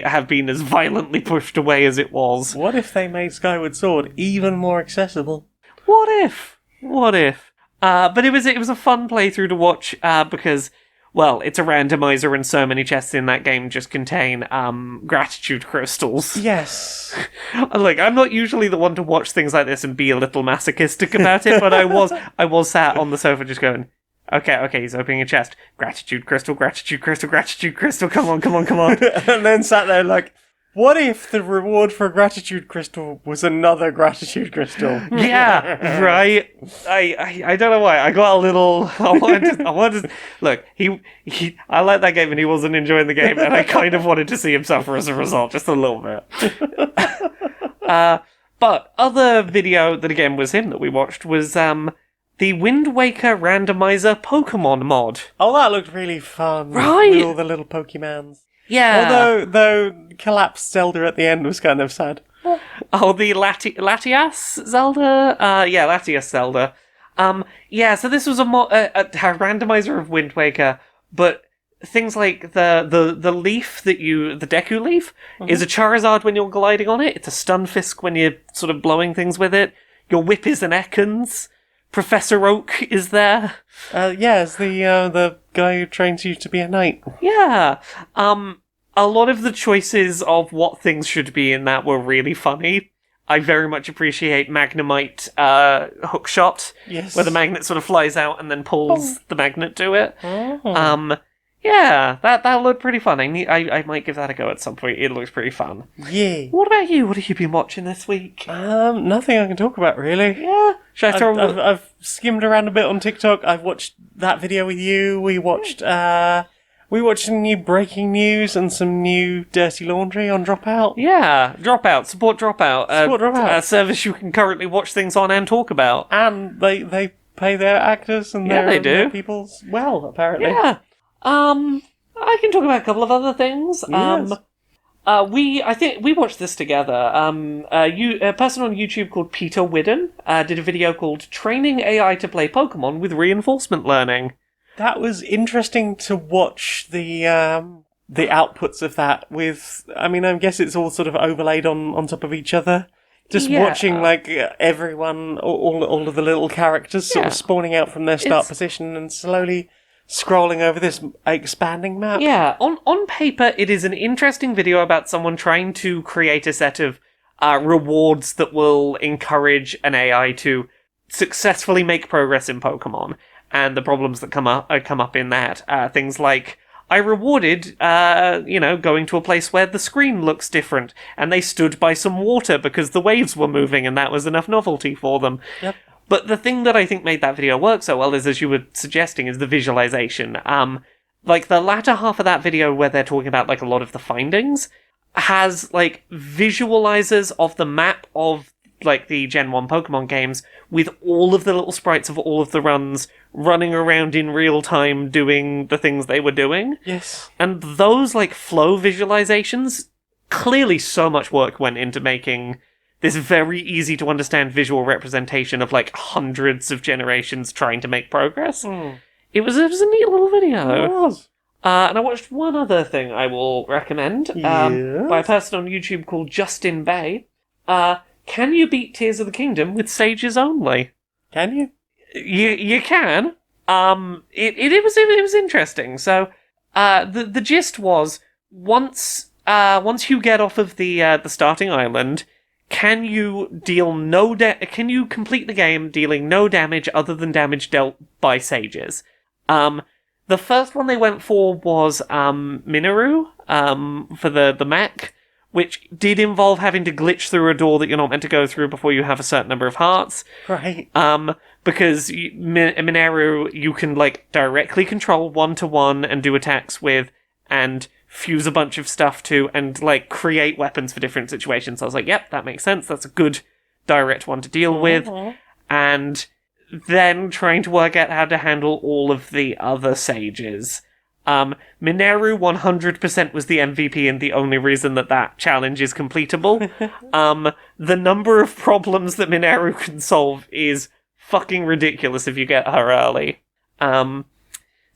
have been as violently pushed away as it was. What if they made Skyward Sword even more accessible? What if? What if? But it was a fun playthrough to watch because, well, it's a randomizer and so many chests in that game just contain gratitude crystals. Yes. Like, I'm not usually the one to watch things like this and be a little masochistic about it, but I was sat on the sofa just going, okay, he's opening a chest. Gratitude crystal, gratitude crystal, gratitude crystal, come on. And then sat there like, what if the reward for a gratitude crystal was another gratitude crystal? Yeah, right. I don't know why. I got a little. I wanted to look. I liked that game, and he wasn't enjoying the game, and I kind of wanted to see him suffer as a result, just a little bit. But other video that again was him that we watched was the Wind Waker randomizer Pokemon mod. Oh, that looked really fun. Right. With all the little Pokemons. Yeah. Although collapsed Zelda at the end was kind of sad. Oh, the Latias Zelda? Latias Zelda. So this was a randomizer of Wind Waker, but things like the leaf the Deku leaf is a Charizard when you're gliding on it, it's a Stunfisk when you're sort of blowing things with it, your whip is an Ekans, Professor Oak is there. It's the guy who trains you to be a knight. Yeah. A lot of the choices of what things should be in that were really funny. I very much appreciate Magnemite hookshot. Yes. Where the magnet sort of flies out and then pulls the magnet to it. Oh. That looked pretty fun. I might give that a go at some point. It looks pretty fun. Yeah. What about you? What have you been watching this week? Nothing I can talk about, really. Yeah. Should I throw... I've skimmed around a bit on TikTok. I've watched that video with you. We watched some new breaking news and some new dirty laundry on Dropout. Yeah, Dropout. Support Dropout. Support Dropout. A service you can currently watch things on and talk about. And they pay their actors and their people well, apparently. Yeah. I can talk about a couple of other things. Yes. I think we watched this together. A person on YouTube called Peter Widden did a video called "Training AI to Play Pokemon with Reinforcement Learning." That was interesting to watch the outputs of that with. I mean, I guess it's all sort of overlaid on top of each other. Just watching like everyone, all of the little characters sort of spawning out from their start position and slowly scrolling over this expanding map. Yeah, on paper, it is an interesting video about someone trying to create a set of rewards that will encourage an AI to successfully make progress in Pokemon, and the problems that come up in that. Things like, I rewarded, going to a place where the screen looks different, and they stood by some water because the waves were moving, and that was enough novelty for them. Yep. But the thing that I think made that video work so well is, as you were suggesting, is the visualization. Like, the latter half of that video where they're talking about, like, a lot of the findings has, like, visualizers of the map of, like, the Gen 1 Pokemon games with all of the little sprites of all of the runs running around in real time doing the things they were doing. Yes. And those, like, flow visualizations, clearly so much work went into making this very easy to understand visual representation of like hundreds of generations trying to make progress. It was a neat little video. It was. And I watched one other thing I will recommend by a person on YouTube called Justin Bay. Can you beat Tears of the Kingdom with Sages only? Can you? You can. It was interesting. So the gist was once you get off of the starting island, can you complete the game dealing no damage other than damage dealt by sages? The first one they went for was Minoru for the mech, which did involve having to glitch through a door that you're not meant to go through before you have a certain number of hearts. Right. Because Minoru you can like directly control 1-to-1 and do attacks with, and fuse a bunch of stuff to, and like create weapons for different situations. So I was like, yep, that makes sense. That's a good direct one to deal with. And then trying to work out how to handle all of the other sages. Mineru 100% was the MVP and the only reason that challenge is completable. The number of problems that Mineru can solve is fucking ridiculous if you get her early.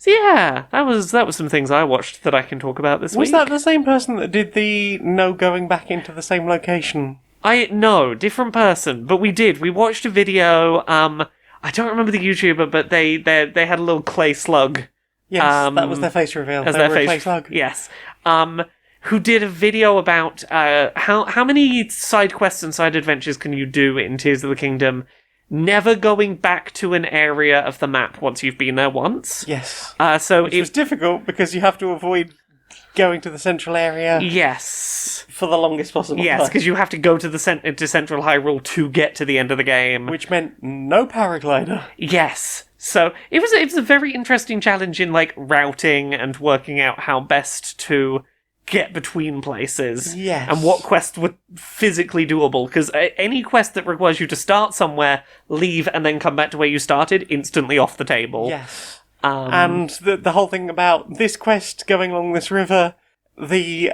So yeah, that was some things I watched that I can talk about this week. Was that the same person that did the no going back into the same location? No, different person, but we watched a video, I don't remember the YouTuber, but they had a little clay slug. Yes, that was their face reveal. As They their were a face, clay slug. yes. Who did a video about how many side quests and side adventures can you do in Tears of the Kingdom, never going back to an area of the map once you've been there once. Yes. So Which was difficult because you have to avoid going to the central area yes, for the longest possible yes, time. because you have to go to the to Central Hyrule to get to the end of the game. Which meant no paraglider. Yes. So it was a very interesting challenge in like routing and working out how best to get between places. Yes. And what quests were physically doable, because any quest that requires you to start somewhere, leave, and then come back to where you started, instantly off the table. Yes. And the whole thing about this quest going along this river, the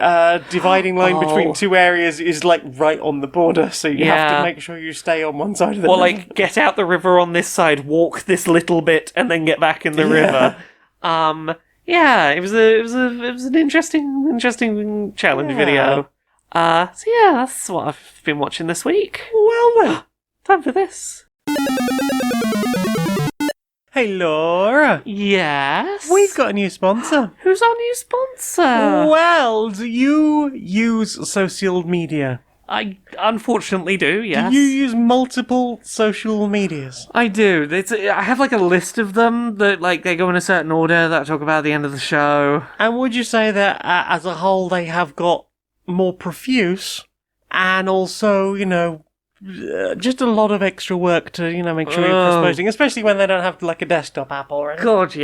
dividing line between two areas is like right on the border, so you have to make sure you stay on one side of the river. Or like, get out the river on this side, walk this little bit, and then get back in the river. Yeah, it was an interesting challenge video. So yeah, that's what I've been watching this week. Well then. Time for this. Hey Laura. Yes? We've got a new sponsor. Who's our new sponsor? Well, do you use social media? I unfortunately do, yes. Do you use multiple social medias? I do. I have like a list of them that like they go in a certain order that I talk about at the end of the show. And would you say that as a whole they have got more profuse and also, just a lot of extra work to, make sure you're exposing, especially when they don't have like a desktop app or anything? God,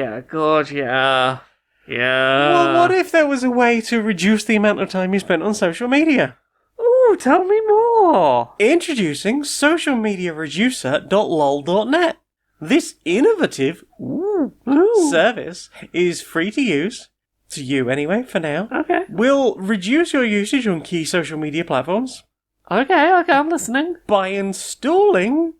yeah. Yeah. Well, what if there was a way to reduce the amount of time you spent on social media? Ooh, tell me more. Introducing socialmediareducer.lol.net. This innovative service is free to use, to you anyway, for now. Okay. Will reduce your usage on key social media platforms Okay, I'm listening. by installing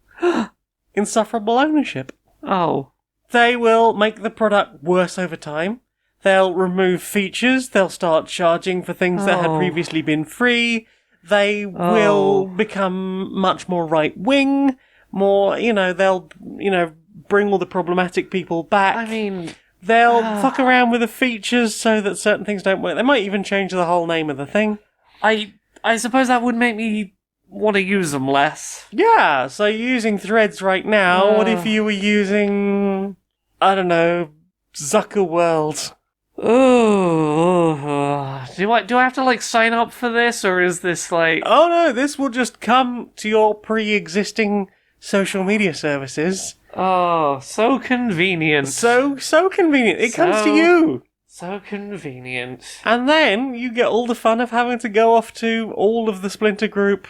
insufferable ownership. Oh. They will make the product worse over time. They'll remove features. They'll start charging for things that had previously been free. They will become much more right-wing, more, they'll, bring all the problematic people back. I mean... They'll fuck around with the features so that certain things don't work. They might even change the whole name of the thing. I suppose that would make me want to use them less. Yeah, so you're using Threads right now. What if you were using, I don't know, Zuckerworld? Oh, do I have to like sign up for this, or is this like? Oh no, this will just come to your pre-existing social media services. Oh, so convenient. So convenient. It comes to you. So convenient. And then you get all the fun of having to go off to all of the Splinter Group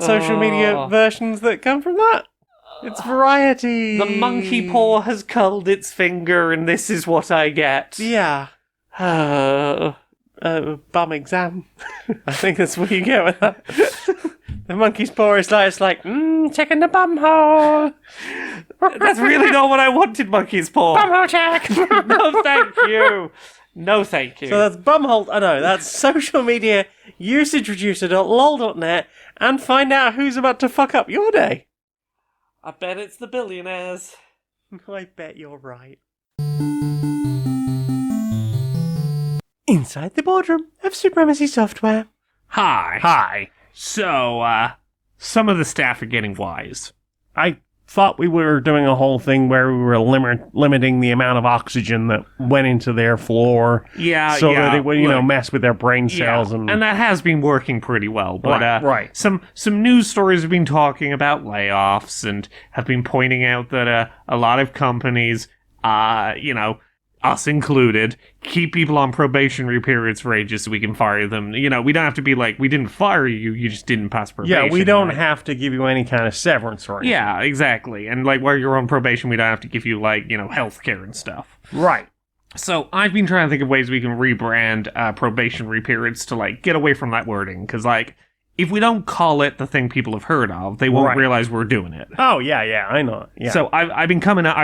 social media versions that come from that. It's variety. The monkey paw has curled its finger, and this is what I get. Yeah. Bum exam. I think that's what you get with that. The monkey's paw is like, checking the bum hole. That's really not what I wanted, monkey's paw. Bum hole check. No, thank you. No, thank you. So that's bumhole. I know that's social media usagereducer.lol.net, and find out who's about to fuck up your day. I bet it's the billionaires. I bet you're right. Inside the boardroom of Supremacy Software. Hi. So, some of the staff are getting wise. I thought we were doing a whole thing where we were limiting the amount of oxygen that went into their floor. So that it would, mess with their brain cells. And that has been working pretty well. But, right. Some news stories have been talking about layoffs and have been pointing out that a lot of companies, us included, keep people on probationary periods for ages so we can fire them. We don't have to be like, we didn't fire you, you just didn't pass probation. Yeah, we don't have to give you any kind of severance or anything. Yeah, exactly. And like, while you're on probation, we don't have to give you like, health care and stuff. Right. So I've been trying to think of ways we can rebrand probationary periods to like get away from that wording, because like, if we don't call it the thing people have heard of, they won't Right. realize we're doing it. Oh, yeah, I know. Yeah. So I've been coming up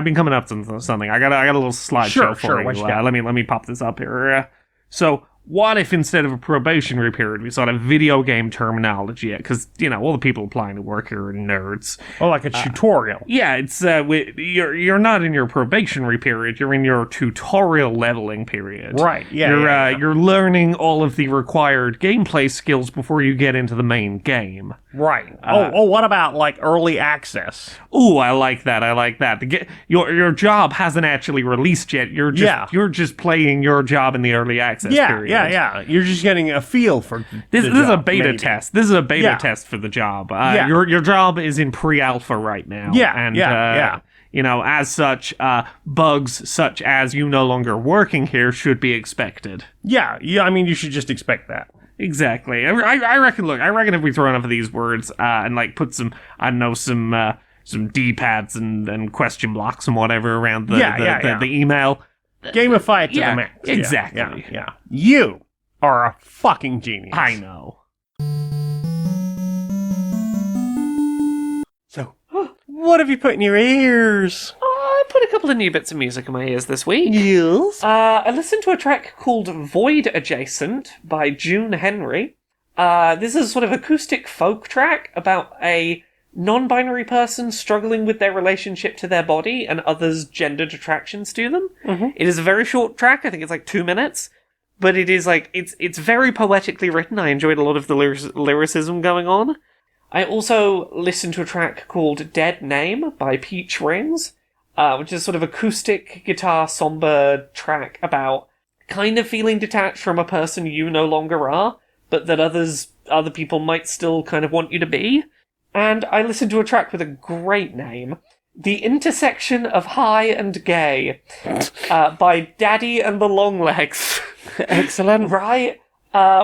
to something. I got a little slideshow for you. What you got? Let me pop this up here. So what if instead of a probationary period we sort of video game terminology? Because all the people applying to work here are nerds. oh, like a tutorial. Yeah, it's you're not in your probationary period. You're in your tutorial leveling period. Right, yeah, You're learning all of the required gameplay skills before you get into the main game. Right. What about, like, early access? Ooh, I like that. Your job hasn't actually released yet. You're just playing your job in the early access period. Yeah. You're just getting a feel for This the is a job, beta maybe. test. This is a beta Yeah. test for the job. Yeah. Your job is in pre-alpha right now. Yeah. As such, bugs such as you no longer working here should be expected. Yeah, I mean, you should just expect that. Exactly. I reckon. Look, I reckon if we throw enough of these words and like put some D-pads and question blocks and whatever around the email. Gamify it to the max. Yeah, Exactly. Yeah. You are a fucking genius. I know. So, what have you put in your ears? I put a couple of new bits of music in my ears this week. Yes. I listened to a track called Void Adjacent by June Henry. This is a sort of acoustic folk track about a non-binary person struggling with their relationship to their body and others' gendered attractions to them. Mm-hmm. It is a very short track. I think it's like 2 minutes. But it is like, it's very poetically written. I enjoyed a lot of the lyricism going on. I also listened to a track called Dead Name by Peach Rings, which is sort of acoustic guitar somber track about kind of feeling detached from a person you no longer are, but that other people might still kind of want you to be. And I listened to a track with a great name, The Intersection of High and Gay, by Daddy and the Longlegs. Excellent. Right?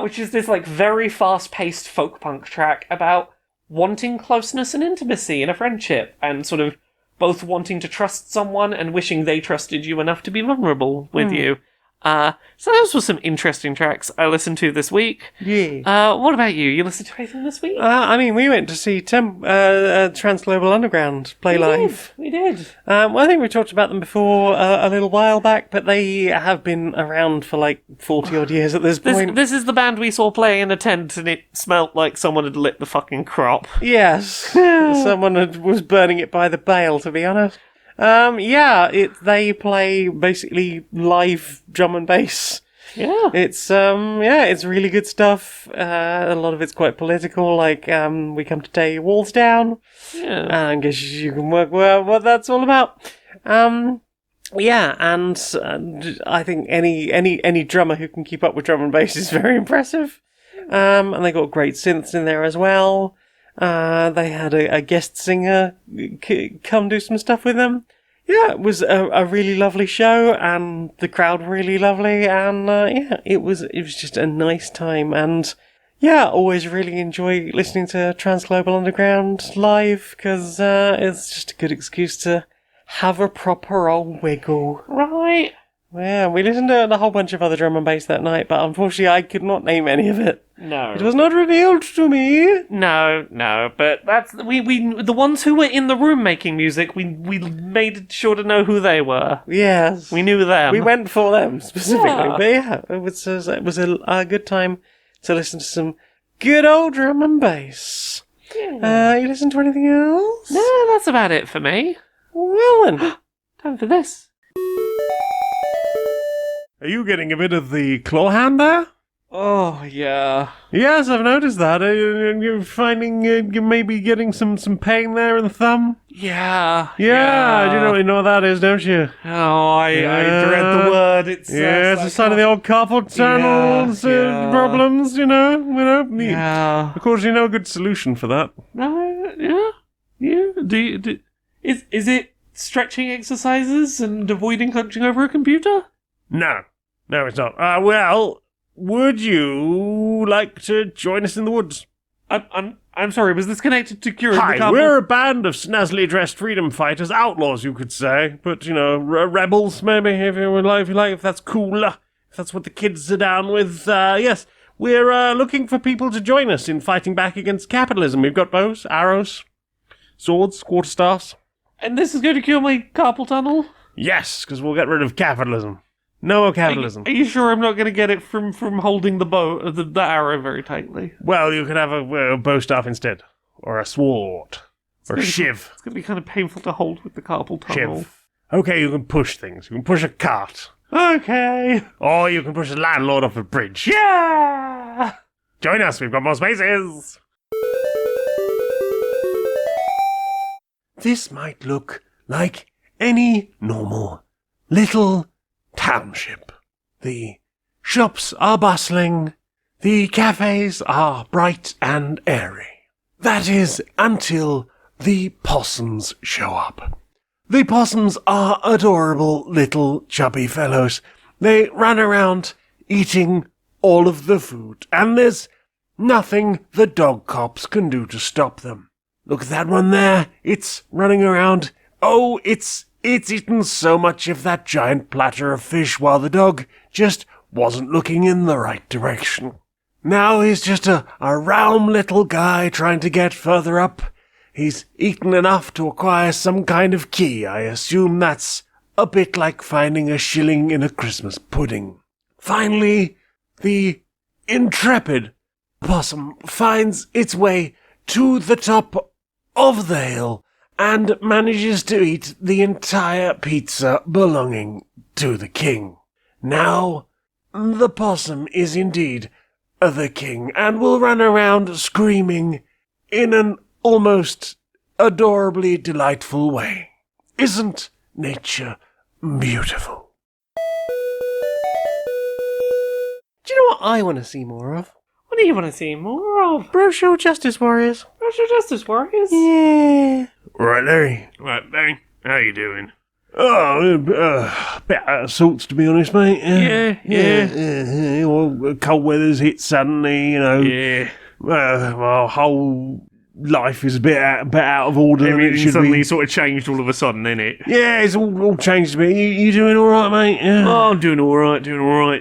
Which is this like very fast-paced folk punk track about wanting closeness and intimacy in a friendship, and sort of both wanting to trust someone and wishing they trusted you enough to be vulnerable with you. So those were some interesting tracks I listened to this week. Yeah. What about you? You listened to anything this week? I mean, we went to see Transglobal Underground play live. We did. Well, I think we talked about them before a little while back, but they have been around for like 40 odd years at this point. This is the band we saw playing in a tent, and it smelt like someone had lit the fucking crop. Yes. Someone was burning it by the bale, to be honest. They play basically live drum and bass. Yeah. It's really good stuff. A lot of it's quite political, like, we come to tear your walls down. Yeah. I guess you can work well what that's all about. And I think any drummer who can keep up with drum and bass is very impressive. And they got great synths in there as well. They had a guest singer come do some stuff with them. Yeah, it was a really lovely show, and the crowd were really lovely, and it was just a nice time. And always really enjoy listening to Transglobal Underground live, because it's just a good excuse to have a proper old wiggle. Right. Yeah, we listened to a whole bunch of other drum and bass that night, but unfortunately I could not name any of it. No. It was not revealed to me. No, but that's we the ones who were in the room making music, we made sure to know who they were. Yes. We knew them. We went for them specifically. Yeah. But it was a good time to listen to some good old drum and bass. Yeah. You listen to anything else? No, that's about it for me. Well then. Time for this. Are you getting a bit of the claw hand there? Oh, yeah. Yes, I've noticed that. You're finding you may be getting some pain there in the thumb. Yeah. Yeah, you know what that is, don't you? Oh, I dread the word. It's It's a sign of the old carpal tunnels yeah. problems. You know. Yeah. Of course, you know a good solution for that. Yeah. Is it stretching exercises and avoiding hunching over a computer? No, it's not. Well, would you like to join us in the woods? I'm sorry. Was this connected to curing the Hi, carpal? we're a band of snazzily dressed freedom fighters, outlaws, you could say, but rebels maybe, if you like, if that's cool, if that's what the kids are down with. Yes, We're looking for people to join us in fighting back against capitalism. We've got bows, arrows, swords, quarterstaffs. And this is going to cure my carpal tunnel? Yes, because we'll get rid of capitalism. No more capitalism. Are you sure I'm not going to get it from holding the arrow very tightly? Well, you could have a bow staff instead. Or a sword. Or a shiv. It's going to be kind of painful to hold with the carpal tunnel. Shiv. Okay, you can push things. You can push a cart. Okay. Or you can push a landlord off a bridge. Yeah! Join us, we've got more spaces! This might look like any normal little township. The shops are bustling, the cafes are bright and airy. That is until the possums show up. The possums are adorable little chubby fellows. They run around eating all of the food, and there's nothing the dog cops can do to stop them. Look at that one there. It's running around. Oh, it's eaten so much of that giant platter of fish while the dog just wasn't looking in the right direction. Now he's just a round little guy trying to get further up. He's eaten enough to acquire some kind of key. I assume that's a bit like finding a shilling in a Christmas pudding. Finally, the intrepid possum finds its way to the top of the hill and manages to eat the entire pizza belonging to the king. Now, the possum is indeed the king and will run around screaming in an almost adorably delightful way. Isn't nature beautiful? Do you know what I want to see more of? What do you want to see more of? Brochure Justice Warriors. Social Justice Warriors? Yeah. Right, Larry. Right, Barry, how you doing? Oh, bit out of sorts, to be honest, mate. Yeah. Well, cold weather's hit suddenly, you know. Yeah. My whole life is a bit out of order. than it Everything should suddenly be. sort of changed all of a sudden, innit? Yeah, it's all changed a bit. You doing all right, mate? Yeah. Oh, I'm doing all right.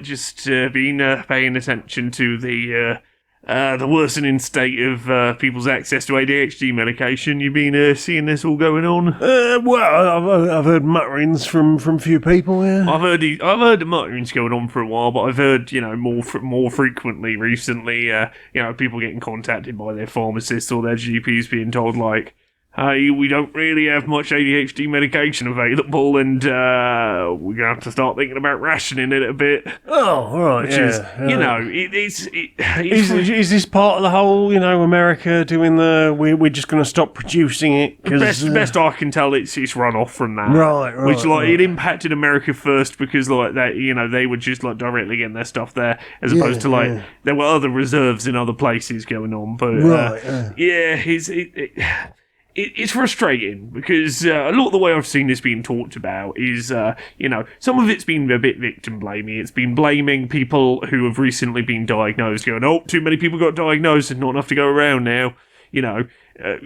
Just been paying attention to the worsening state of people's access to ADHD medication. You've been seeing this all going on? Well, I've heard mutterings from few people. Yeah. I've heard the mutterings going on for a while, but I've heard more frequently recently. People getting contacted by their pharmacists or their GPs being told like, "Hey, we don't really have much ADHD medication available, and we're gonna have to start thinking about rationing it a bit." Oh, all right. Which is, Is this part of the whole, America doing we're just going to stop producing it? Best I can tell, it's run off from that. Right. Which it impacted America first because they were just directly getting their stuff there, as opposed to there were other reserves in other places going on. But it's frustrating because a lot of the way I've seen this being talked about is, some of it's been a bit victim blaming. It's been blaming people who have recently been diagnosed, going, "Oh, too many people got diagnosed and not enough to go around now."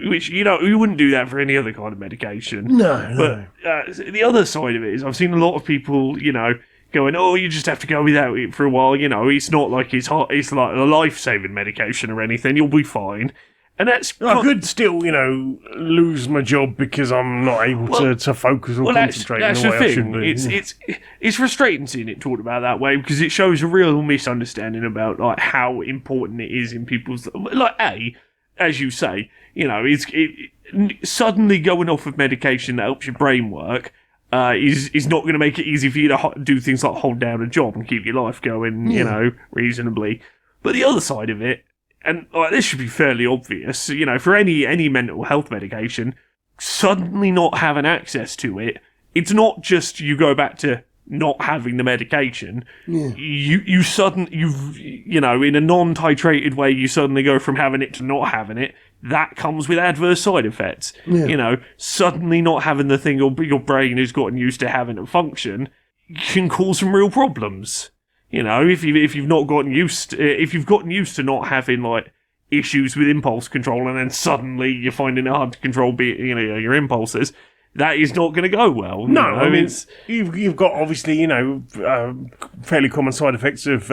Which, you wouldn't do that for any other kind of medication. No. But the other side of it is I've seen a lot of people, going, "Oh, you just have to go without it for a while. It's not like it's like a life-saving medication or anything. You'll be fine." And that's... I could still, lose my job because I'm not able to focus or concentrate in the way I should be. It's frustrating seeing it talked about that way because it shows a real misunderstanding about how important it is in people's... as you say, suddenly going off of medication that helps your brain work is not going to make it easy for you to do things like hold down a job and keep your life going, reasonably. But the other side of it, and this should be fairly obvious, for any mental health medication, suddenly not having access to it, it's not just you go back to not having the medication. Yeah. You suddenly, in a non-titrated way, you suddenly go from having it to not having it. That comes with adverse side effects. Yeah. Suddenly not having the thing your brain has gotten used to having to function can cause some real problems. If you've gotten used to not having issues with impulse control, and then suddenly you're finding it hard to control your impulses, that is not going to go well. No, I mean you've got obviously fairly common side effects of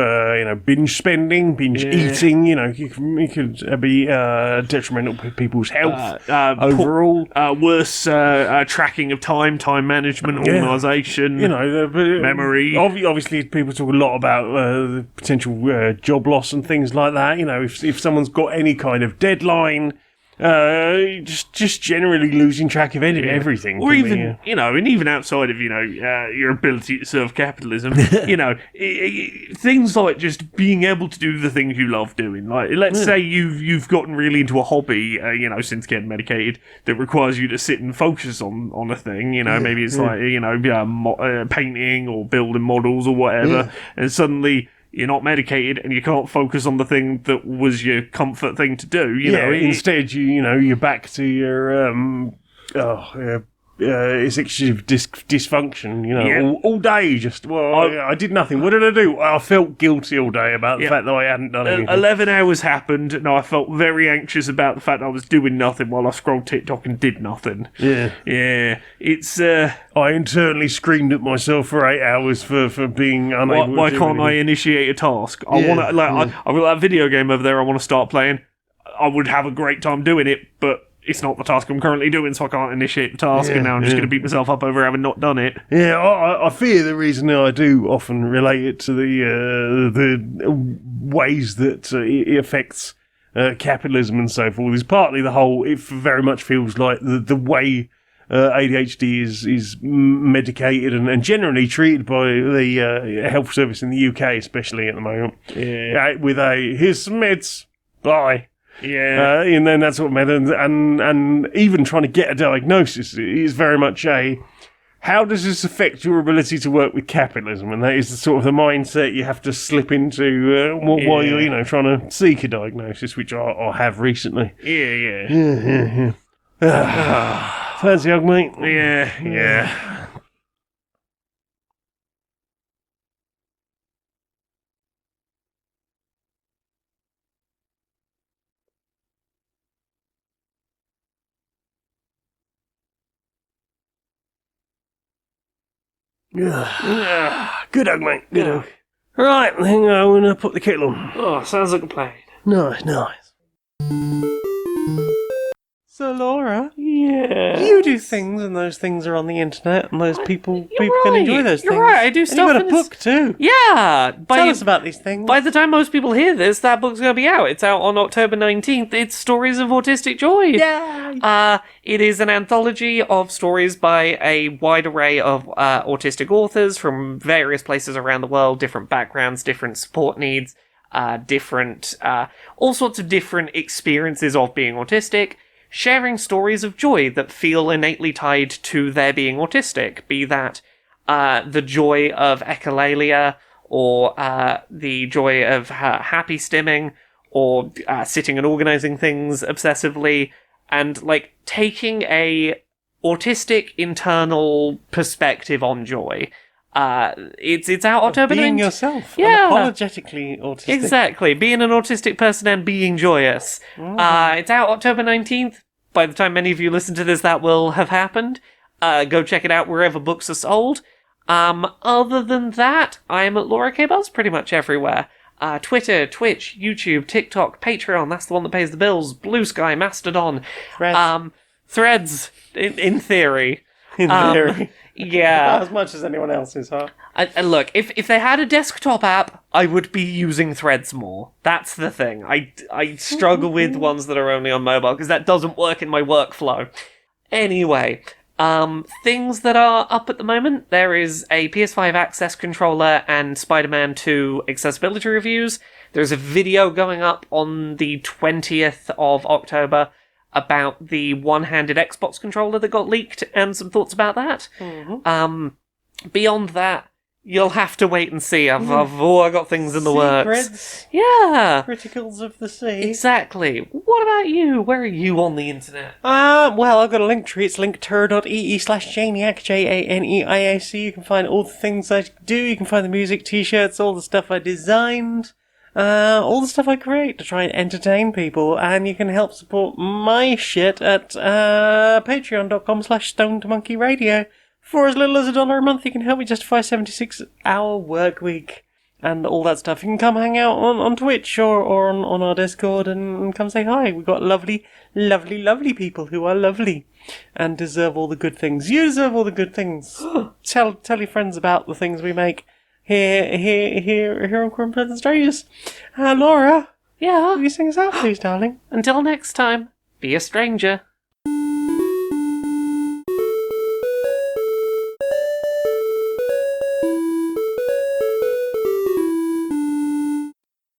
binge spending, binge eating. It could be detrimental to people's health overall. Worse tracking of time management, organisation, memory. Obviously, people talk a lot about the potential job loss and things like that. If someone's got any kind of deadline. Just generally losing track of everything. Or even, and even outside of, your ability to serve capitalism, things like just being able to do the things you love doing. Like, let's say you've gotten really into a hobby, since getting medicated, that requires you to sit and focus on a thing, maybe it's like, painting or building models or whatever, and suddenly you're not medicated and you can't focus on the thing that was your comfort thing to do. Instead, you're back to your executive dysfunction. All day. I did nothing. What did I do? I felt guilty all day about the fact that I hadn't done anything. 11 hours happened, and I felt very anxious about the fact that I was doing nothing while I scrolled TikTok and did nothing. Yeah. It's. I internally screamed at myself for 8 hours for being unable. Why can't I initiate a task? I want to I've got that video game over there. I want to start playing. I would have a great time doing it, but it's not the task I'm currently doing, so I can't initiate the task, and now I'm just going to beat myself up over having not done it. Yeah, I fear the reason I do often relate it to the ways that it affects capitalism and so forth is partly the whole. It very much feels like the way ADHD is medicated and generally treated by the health service in the UK, especially at the moment. Yeah, with here's some meds, bye. Yeah, and then that sort of method, and even trying to get a diagnosis is very much how does this affect your ability to work with capitalism? And that is the sort of the mindset you have to slip into while you're trying to seek a diagnosis, which I have recently. Yeah. Fancy hug, mate? Yeah. Good hug, mate. Good hug. Right, I think I'm going to put the kettle on. Oh, sounds like a plan. Nice. So, Laura, Yeah. you do things, and those things are on the internet, and those people can enjoy those things. You're right, I do and stuff. you got a and it's- book too. Yeah. Tell us about these things. By the time most people hear this, that book's going to be out. It's out on October 19th. It's Stories of Autistic Joy. Yeah. It is an anthology of stories by a wide array of autistic authors from various places around the world, different backgrounds, different support needs, different, all sorts of different experiences of being autistic, sharing stories of joy that feel innately tied to their being autistic, be that the joy of echolalia, or the joy of happy stimming, or sitting and organizing things obsessively, and like taking a autistic internal perspective on joy. It's out October 19th. Being yourself. Yeah. Unapologetically autistic. Exactly, being an autistic person and being joyous. It's out October 19th. By the time many of you listen to this, that will have happened. Go check it out wherever books are sold. Other than that, I am at Laura K. Buzz pretty much everywhere. Twitter, Twitch, YouTube, TikTok, Patreon, that's the one that pays the bills, Blue Sky, Mastodon. Threads. Threads, in theory. In theory. Yeah. Not as much as anyone else's, huh? And look, if they had a desktop app, I would be using Threads more. That's the thing. I struggle with ones that are only on mobile, because that doesn't work in my workflow. Anyway, things that are up at the moment, there is a PS5 Access Controller and SpiderMan II accessibility reviews. There's a video going up on the 20th of October about the one-handed Xbox controller that got leaked, and some thoughts about that. Beyond that, you'll have to wait and see. I got things in the works. Secrets. Yeah, Criticals of the sea. exactly. What about you? Where are you on the internet? Well, I've got a link tree. It's linktree.ee/Janiac, Janiac. You can find all the things I do. You can find the music, t-shirts, all the stuff I designed. All the stuff I create to try and entertain people, and you can help support my shit at patreon.com/StonedMonkeyRadio. For as little as $1 a month, you can help me justify a 76-hour work week and all that stuff. You can come hang out on Twitch or on our Discord and come say hi. We've got lovely, lovely, lovely people who are lovely and deserve all the good things. You deserve all the good things. Tell your friends about the things we make here on Crumpled and Strangers. Laura, Yeah. will you sing us out, please, darling? Until next time, be a stranger.